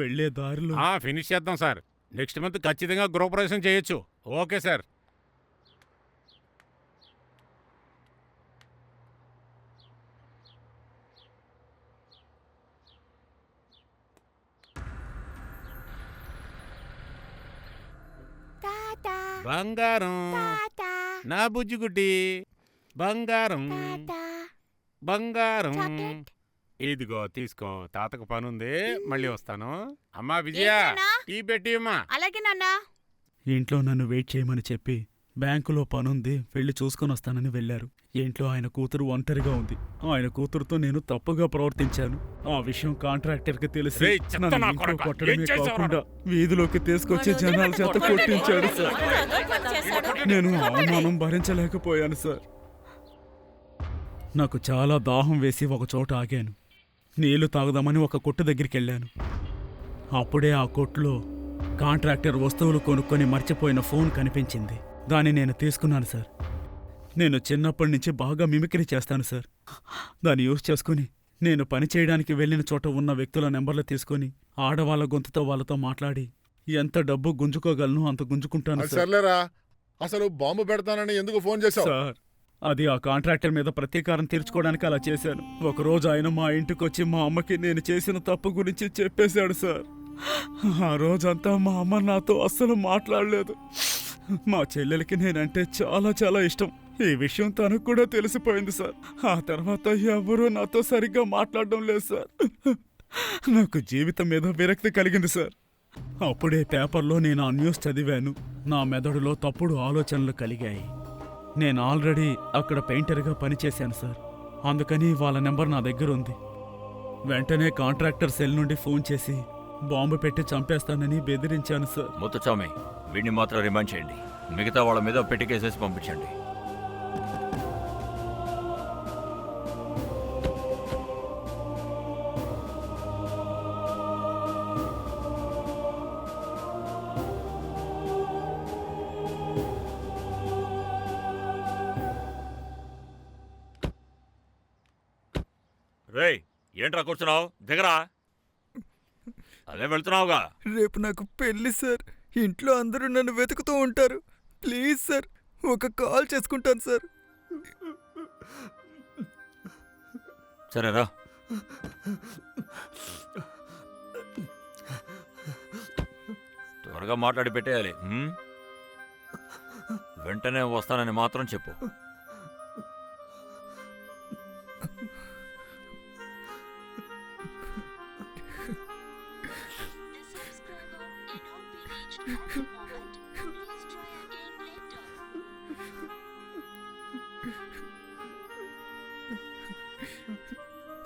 వెళ్ళే దారిలో ఫినిష్ చేద్దాం సార్. నెక్స్ట్ మంత్ ఖచ్చితంగా గృహప్రవేశం చేయొచ్చు. Okay sir. తాతా బంగారం తాతా నా బుజ్జిగుడ్డి, బంగారం తాతా బంగారం. చాక్లెట్. ఇదిగో తీసుకో, తాతకు పనుంది, మళ్ళీ వస్తాను. అమ్మా విజయ, ఏంటన్నా? టీ పెట్టి అమ్మా. అలాగే నాన్నా. ఇంట్లో నన్ను వెయిట్ చేయమని చెప్పి బ్యాంకులో పనుంది వెళ్ళి చూసుకొని వస్తానని వెళ్ళారు. ఇంట్లో ఆయన కూతురు ఒంటరిగా ఉంది. ఆయన కూతురుతో నేను తప్పుగా ప్రవర్తించాను. ఆ విషయం కాంట్రాక్టర్కి తెలిసి రేయ్, చెత్త నన్ను నా ఇంట్లో కొడకా. కొట్టడమే ఏం చేశావురా? కాకుండా వీధిలోకి తీసుకొచ్చి జనాల చేత కొట్టించాడు సార్. నేను అవమానం భరించలేకపోయాను సార్. నాకు చాలా దాహం వేసి ఒక చోట ఆగాను. నీళ్లు తాగుదామని ఒక కొట్టు దగ్గరికి వెళ్ళాను. అప్పుడే ఆ కొట్టులో కాంట్రాక్టర్ వస్తువులు కొనుక్కొని మర్చిపోయిన ఫోన్ కనిపించింది. దాన్ని నేను తీసుకున్నాను సార్. నేను చిన్నప్పటి నుంచి బాగా మిమిక్రీ చేస్తాను సార్. దాన్ని యూజ్ చేసుకుని నేను పని చేయడానికి వెళ్ళిన చోట ఉన్న వ్యక్తుల నెంబర్లు తీసుకొని ఆడవాళ్ళ గొంతుతో వాళ్ళతో మాట్లాడి ఎంత డబ్బు గుంజుకోగలను అంత గుంజుకుంటాను అది సార్. సర్లేరా, అసలు బాంబు పెడతానని ఎందుకు ఫోన్ చేశావు? సార్ అది ఆ కాంట్రాక్టర్ మీద ప్రతీకారం తీర్చుకోవడానికి అలా చేశాను. ఒకరోజు ఆయన మా ఇంటికి వచ్చి మా అమ్మకి నేను చేసిన తప్పు గురించి చెప్పేశాడు సార్. ఆ రోజంతా మా అమ్మ నాతో అస్సలు మాట్లాడలేదు. మా చెల్లెలకి నేనంటే చాలా చాలా ఇష్టం. ఈ విషయం తనకు కూడా తెలిసిపోయింది సార్. ఆ తర్వాత ఎవరూ నాతో సరిగ్గా మాట్లాడడం లేదు సార్. నాకు జీవితం మీద విరక్తి కలిగింది సార్. అప్పుడే పేపర్లో నేను ఆ న్యూస్ చదివాను. నా మెదడులో తప్పుడు ఆలోచనలు కలిగాయి. నేను ఆల్రెడీ అక్కడ పెయింటర్గా పనిచేశాను సార్. అందుకని వాళ్ళ నెంబర్ నా దగ్గర ఉంది. వెంటనే కాంట్రాక్టర్ సెల్ నుండి ఫోన్ చేసి బాంబు పెట్టి చంపేస్తానని బెదిరించాను సార్. ముత్తుచామి, వీడిని మాత్రం రిమైండ్ చేయండి. మిగతా వాళ్ళ మీద పెట్టి కేసేసి పంపించండి. రేయ్, ఏంట్రా కూర్చున్నావు? దిగరా. అదే వెళ్తున్నావుగా. రేపు నాకు పెళ్లి సార్. ఇంట్లో అందరూ నన్ను వెతుకుతూ ఉంటారు. ప్లీజ్ సార్, ఒక కాల్ చేసుకుంటాను సార్. సరేరా. త్వరగా మాట్లాడి పెట్టేయాలి. వెంటనే వస్తానని మాత్రం చెప్పు.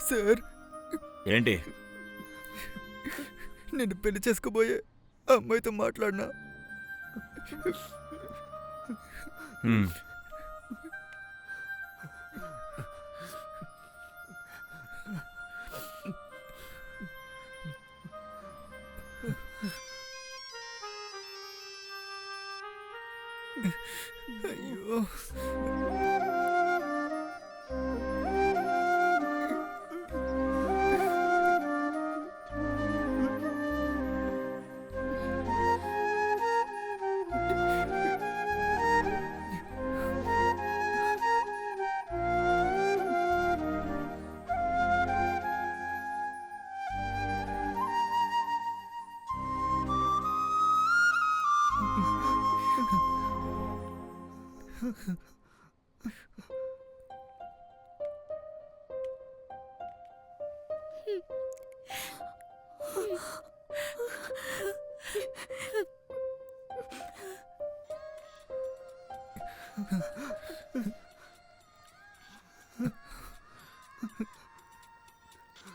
సార్, ఏంటి? నేను పెళ్లి చేసుకోబోయే అమ్మాయితో మాట్లాడినా. అయ్యో,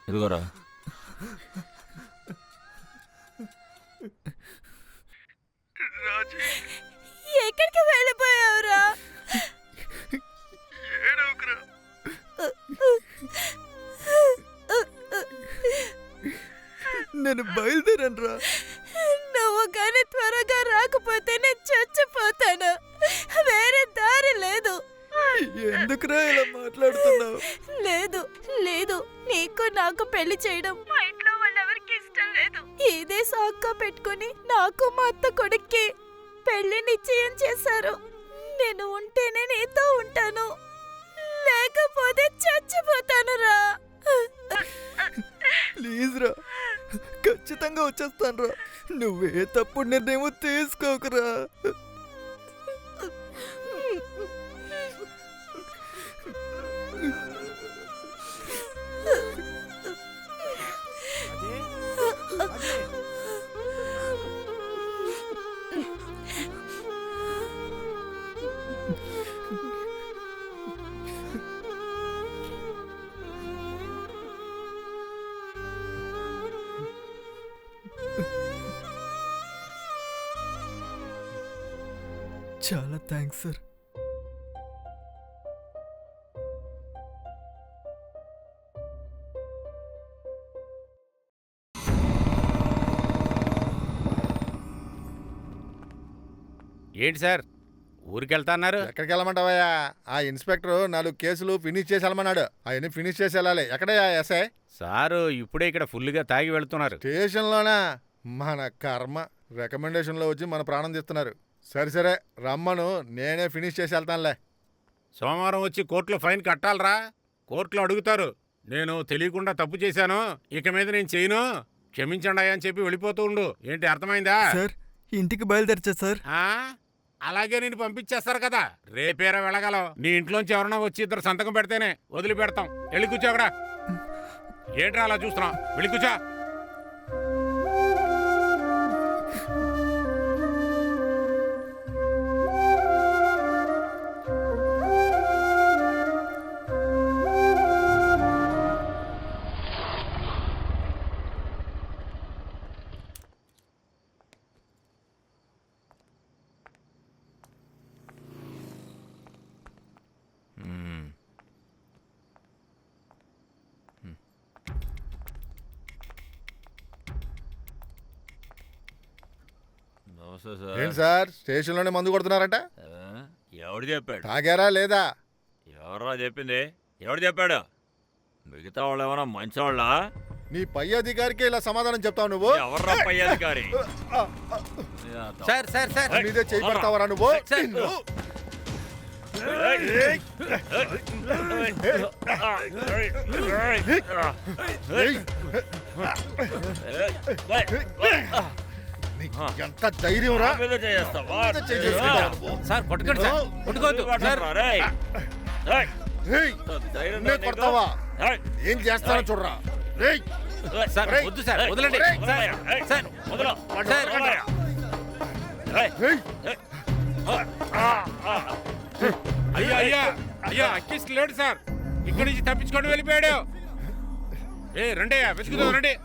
ఇదిగోరా. ఎక్కడికి వెళ్ళిపోయావురా? నేను బయలుదేరాను రా. నువ్వు కానీ త్వరగా రాకపోతే నేను చచ్చిపోతాను. వేరే దారి లేదు. ఎందుకురా ఇలా మాట్లాడుతున్నావు? లేదు లేదు, నీకు నాకు పెళ్లి చేయడం మా ఇంట్లో వాళ్ళెవరికి ఇష్టం లేదు. ఇదే సాగ్గా పెట్టుకుని నాకు మా అత్త కొడుక్కి పెళ్లి నిశ్చయం చేశారు. నేను ఉంటేనే నీతో ఉంటాను, లేకపోతే చచ్చిపోతాను రా. ప్లీజ్ రా, ఖచ్చితంగా వచ్చేస్తాను రా. నువ్వే తప్పుడు నిర్ణయం తీసుకోకురా. చాలా థ్యాంక్స్ సార్. ఏంటి సార్, ఊరికెళ్తా అన్నారు? ఎక్కడికి వెళ్ళమంటావయ్యా? ఆ ఇన్స్పెక్టర్ 4 కేసులు ఫినిష్ చేసి వెళ్ళమన్నాడు. అవన్నీ ఫినిష్ చేసి వెళ్ళాలి. ఎక్కడయ్యా ఎస్ఐ? సారు ఇప్పుడే ఇక్కడ ఫుల్గా తాగి వెళ్తున్నారు. స్టేషన్లోనా? మన కర్మ. రికమెండేషన్లో వచ్చి మన ప్రాణం తీస్తున్నారు. సరే సరే రమ్మను, నేనే ఫినిష్ చేసి వెళ్తానులే. సోమవారం వచ్చి కోర్టులో ఫైన్ కట్టాలరా. కోర్టులో అడుగుతారు, నేను తెలియకుండా తప్పు చేశాను, ఇక మీద నేను చేయను, క్షమించండి అని చెప్పి వెళ్ళిపోతూ ఉండు. ఏంటి, అర్థమైందా? సార్, ఇంటికి బయలుదేరచ్చా సార్? అలాగే నేను పంపించేస్తారు కదా, రేపేరా వెళ్ళగలవు. నీ ఇంట్లోంచి ఎవరన్నా వచ్చి ఇద్దరు సంతకం పెడితేనే వదిలిపెడతాం. వెళ్ళి కూర్చో అక్కడ. ఏంట్రా అలా చూస్తున్నావు? వెళ్ళి కూర్చో. ఏంటి సార్ స్టేషన్లోనే మందు కొడుతున్నారట? ఎవడు చెప్పాడు? తాగారా లేదా? ఎవరా చెప్పింది? ఎవడు చెప్పాడు? మిగతా వాళ్ళు ఏమన్నా మంచోళ్ళ? నీ పై అధికారికి ఇలా సమాధానం చెప్తావు నువ్వు? ఎవర్రా పై అధికారి? సార్ సార్ సార్ నీదే చేయి పడతావరా నువ్వు? ఎంత ధైర్యం రా! సార్ కొట్టుకోండి సార్, కొట్టుకోవద్దు సార్. కొడతావా? ఏం చేస్తానో చూడరా. సార్ వద్దు సార్, వదలండి సార్. అయ్యా అయ్యా అయ్యా, అక్కిస్ లేడు సార్. ఇక్కడి నుంచి తప్పించుకొని వెళ్ళిపోయాడు. రండి అయ్యా, వెతుకుదాం రండి.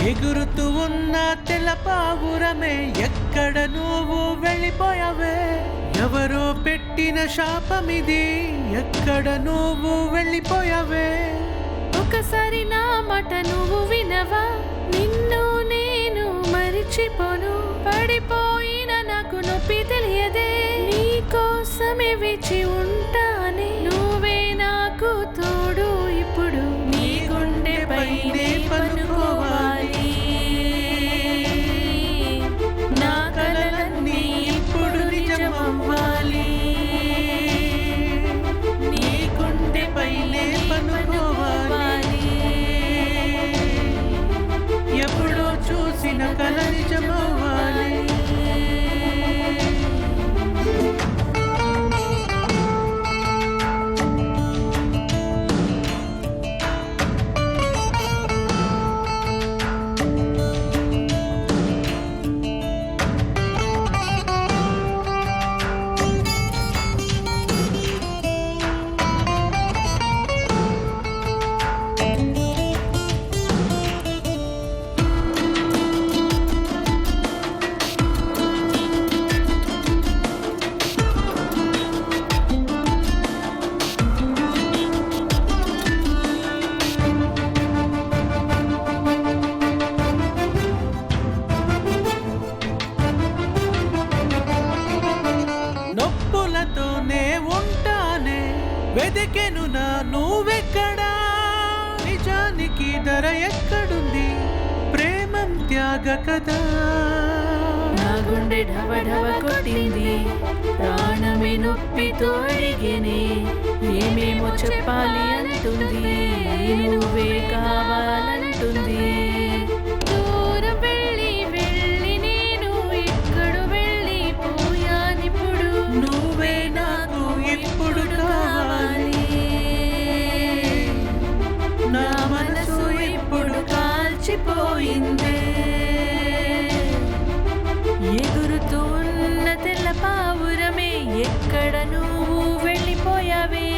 ఎగురుతూ ఉన్న తెల్లపావురమే ఎక్కడ నువ్వు వెళ్ళిపోయావే? ఎవరో పెట్టిన శాపమిది, ఎక్కడ నువ్వు వెళ్ళిపోయావే? ఒకసారి నా మాట నువ్వు వినవా? నిన్ను నేను మరిచిపోను. పడిపోయిన నాకు నొప్పి తెలియదే, నీకోసమే వేచి ఉంటానే. నువ్వే నాకు తోడు, ఇప్పుడు నీ గుండె పైనే పనుకోవాలి. నా కలలన్నీ ఇప్పుడు నిజమవ్వాలి. నీ గుండె పైనే పనుకోవాలి. ఎప్పుడో చూసిన కల నిజమవ్వాలి. నొప్పులతోనే ఉంటానే, వెతికెను నా నువ్వెక్కడా? నిజానికి ధర ఎక్కడుంది? ప్రేమం త్యాగ కదా. నా గుండె ఢవఢవ కొట్టింది, ప్రాణమే నొప్పితో అడిగేనే. ఏమేమో చెప్పాలి అంటుంది, నువ్వే కావాలంటుంది. దూరం వెళ్ళి వెళ్ళి నేను ఎక్కడు వెళ్ళిపోయానిప్పుడు. నువ్వే నాకు ఇప్పుడు కావాలి. నా మనసు ఇప్పుడు కాల్చిపోయిందే. ఎగురుతూ ఉన్న తెల్ల పావురమే ఎక్కడ నువ్వు వెళ్ళిపోయావే?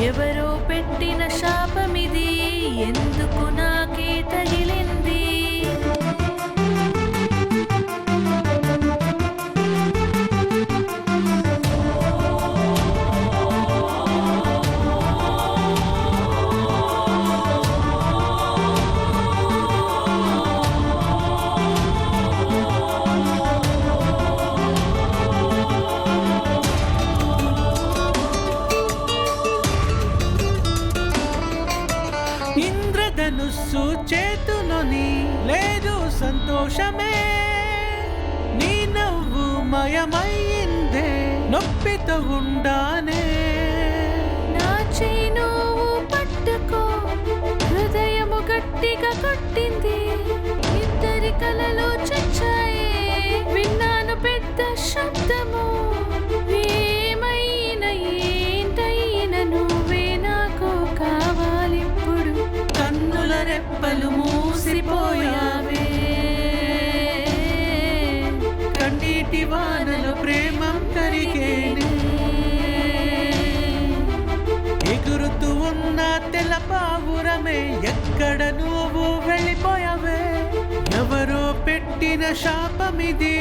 ఎవరో పెట్టిన శాపమిది, ఎందుకు నాకే తగిలింది? సంతోషమే నీ నవ్వు మయమయ్యిందే నొప్పితో ఉండానే నా చేయి నువ్వు పట్టుకో హృదయము గట్టిగా కొట్టింది ఇద్దరి కలలో చచ్చాయే విన్నాను పెద్ద శబ్దము ఏమైనా ఏంటైనా నువ్వే నాకు కావాలిప్పుడు కన్నుల రెప్పలు మూసిపోయావే కన్నీటి వానలో ప్రేమం కరిగేనే ఎగురుతూ ఉన్న తెల్లపావురమే ఎక్కడ నువ్వు వెళ్ళిపోయావే ఎవరో పెట్టిన శాపమిది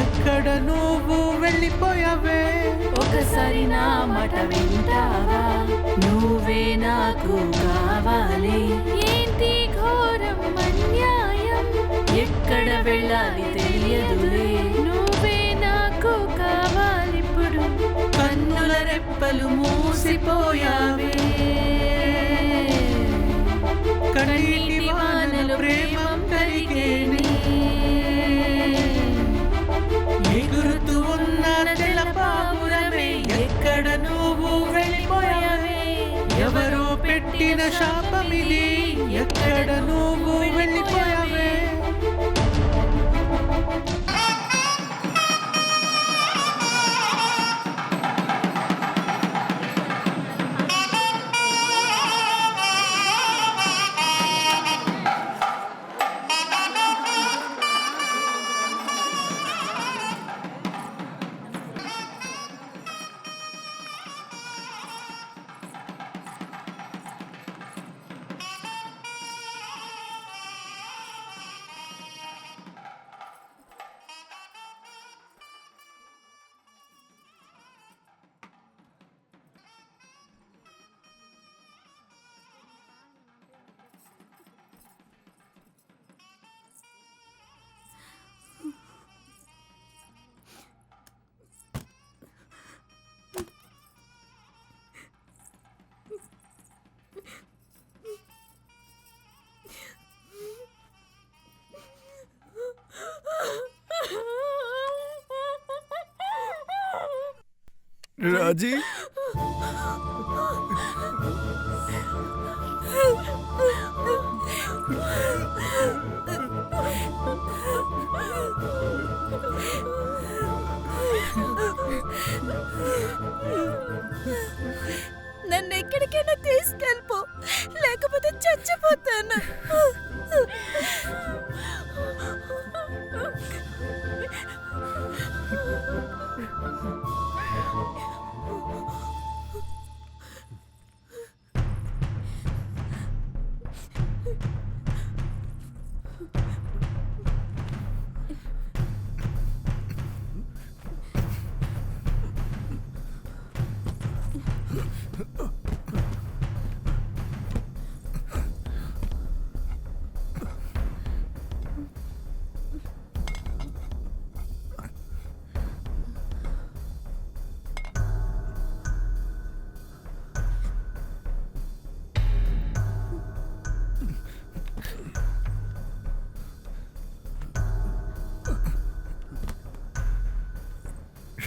ఎక్కడ నువ్వు వెళ్ళిపోయావే ఒకసారి నా మాట వింటావా నువ్వే నాకు కావాలి ఏంటి ఘోరం అన్యాయం ఎక్కడ వెళ్ళాలి తెలియదులే నువ్వే నాకు కావాలిప్పుడు కన్నుల రెప్పలు మూసిపోయావే కన్నీటి వానలో ప్రేమం కరిగేనే ఎగురుతూ ఉన్న తెల్లపావురమే ఎక్కడ నువ్వు వెళ్ళిపోయావే ఎవరో పెట్టిన శాపమిది ఎక్కడ నువ్వు వెళ్ళిపోయావే రాజీ నన్ను ఎక్కడికైనా తీసుకెళ్ళిపో లేకపోతే చచ్చిపోతాను.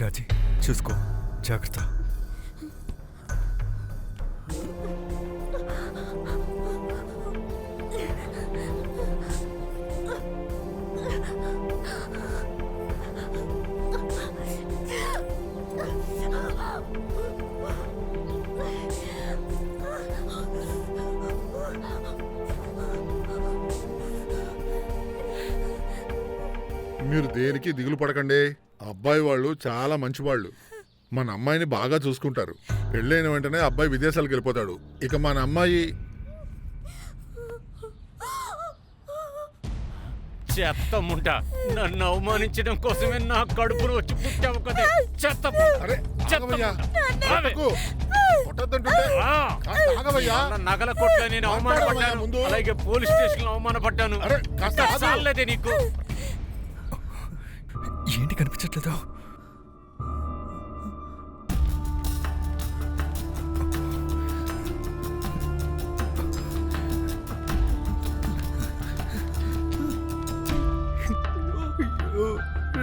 రాజీ చూసుకో జాగ్రత్త. మీరు దేనికి దిగులు పడకండి. అబ్బాయి వాళ్ళు చాలా మంచివాళ్ళు. మన అమ్మాయిని బాగా చూసుకుంటారు. పెళ్ళైన వెంటనే అబ్బాయి విదేశాలకు వెళ్ళిపోతాడు. ఇక మన అమ్మాయి చెత్తముంట నన్ను అవమానించడం కోసమే నా కడుపులో వచ్చి పుట్టావు కదా. చెత్త నగల కొట్ల నేను అవమానపడ్డాను, అలాగే పోలీస్ స్టేషన్ లో అవమానపడ్డాను. చాలేదే నీకు. ఏంటి కనిపించట్లేదు?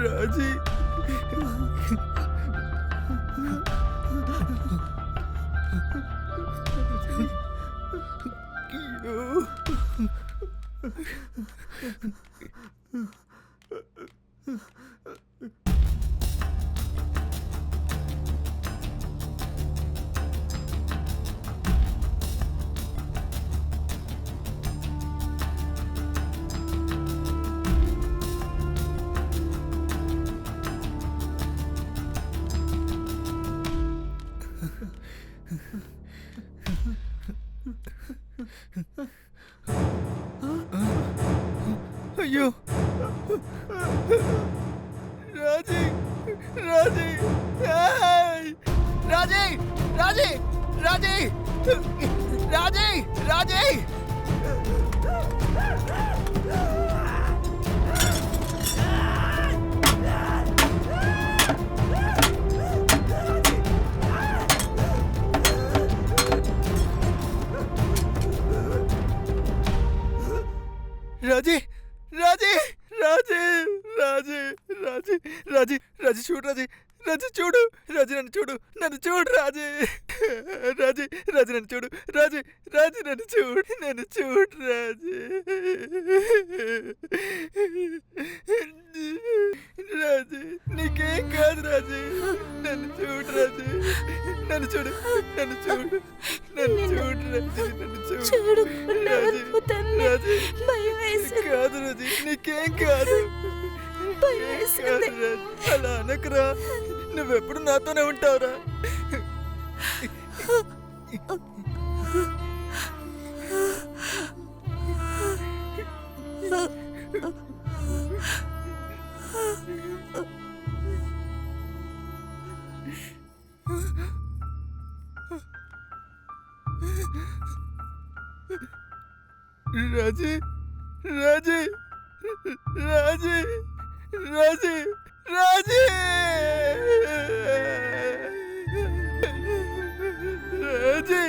రాజీ అయ్యో రాజీ రాజీ ఏయ్! రాజీ రాజీ రాజీ రాజీ రాజీ రాజీ రాజీ రాజీ రాజీ రాజీ రాజీ రాజీ చూడు రాజీ రాజీ చూడు రాజీ నన్ను చూడు రాజీ రాజీ రాజీ నన్ను చూడు రాజీ రాజీ నన్ను చూడు రాజీ రాజీ నీకేం కాదు రాజీ నన్ను చూడు రాజీ నన్ను చూడు రాజీ నన్ను చూడు రాజీ రాజీ కాదు రాజీ నీకేం కాదు రాజీ అలా అనకురా నువ్వెప్పుడు నాతోనే ఉంటావురా రాజీ రాజీ రాజీ రాజీ రాజీ రాజీ రాజీ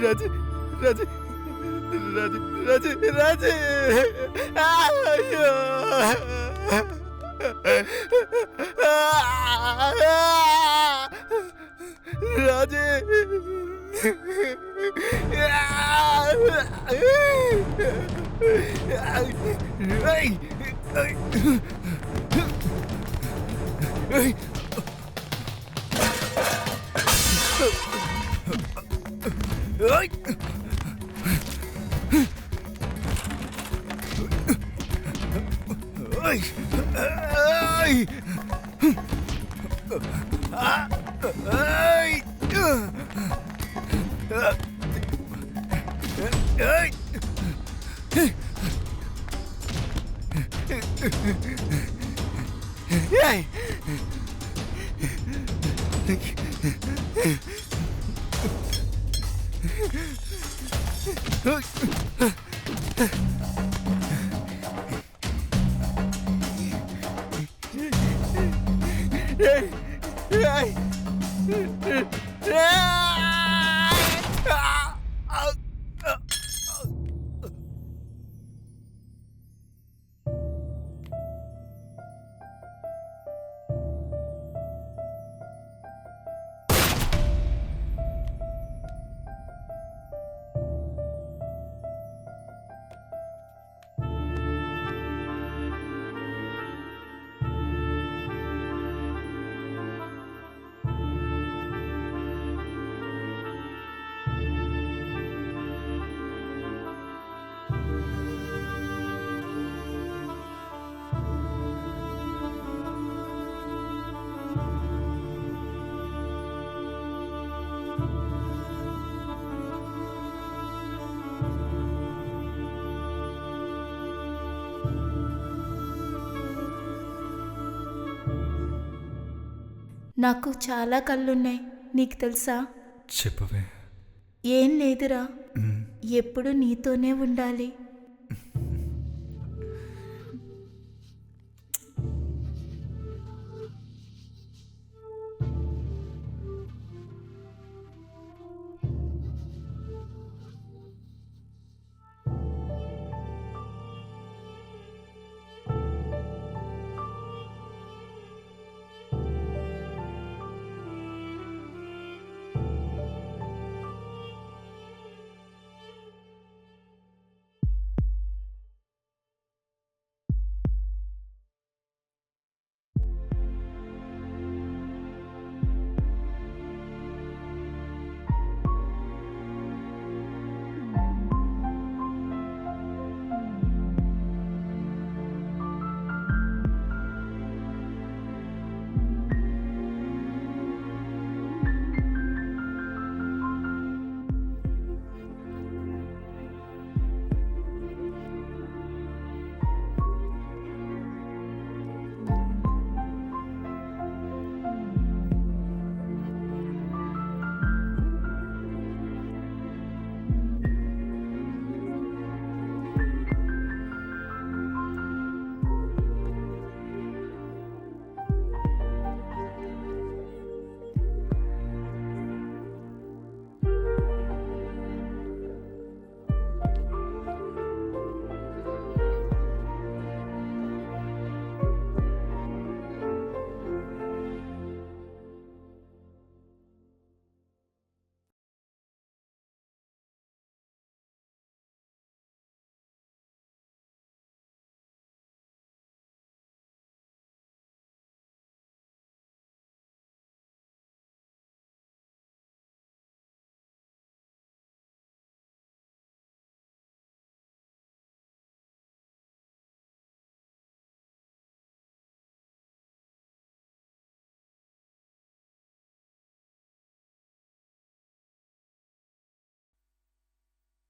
రాజీ రాజీ రాజీ రాజీ అయ్యో రాజీ నాకు చాలా కళ్ళున్నాయి, నీకు తెలుసా? చెప్పవే. ఏం లేదురా, ఎప్పుడు నీతోనే ఉండాలి.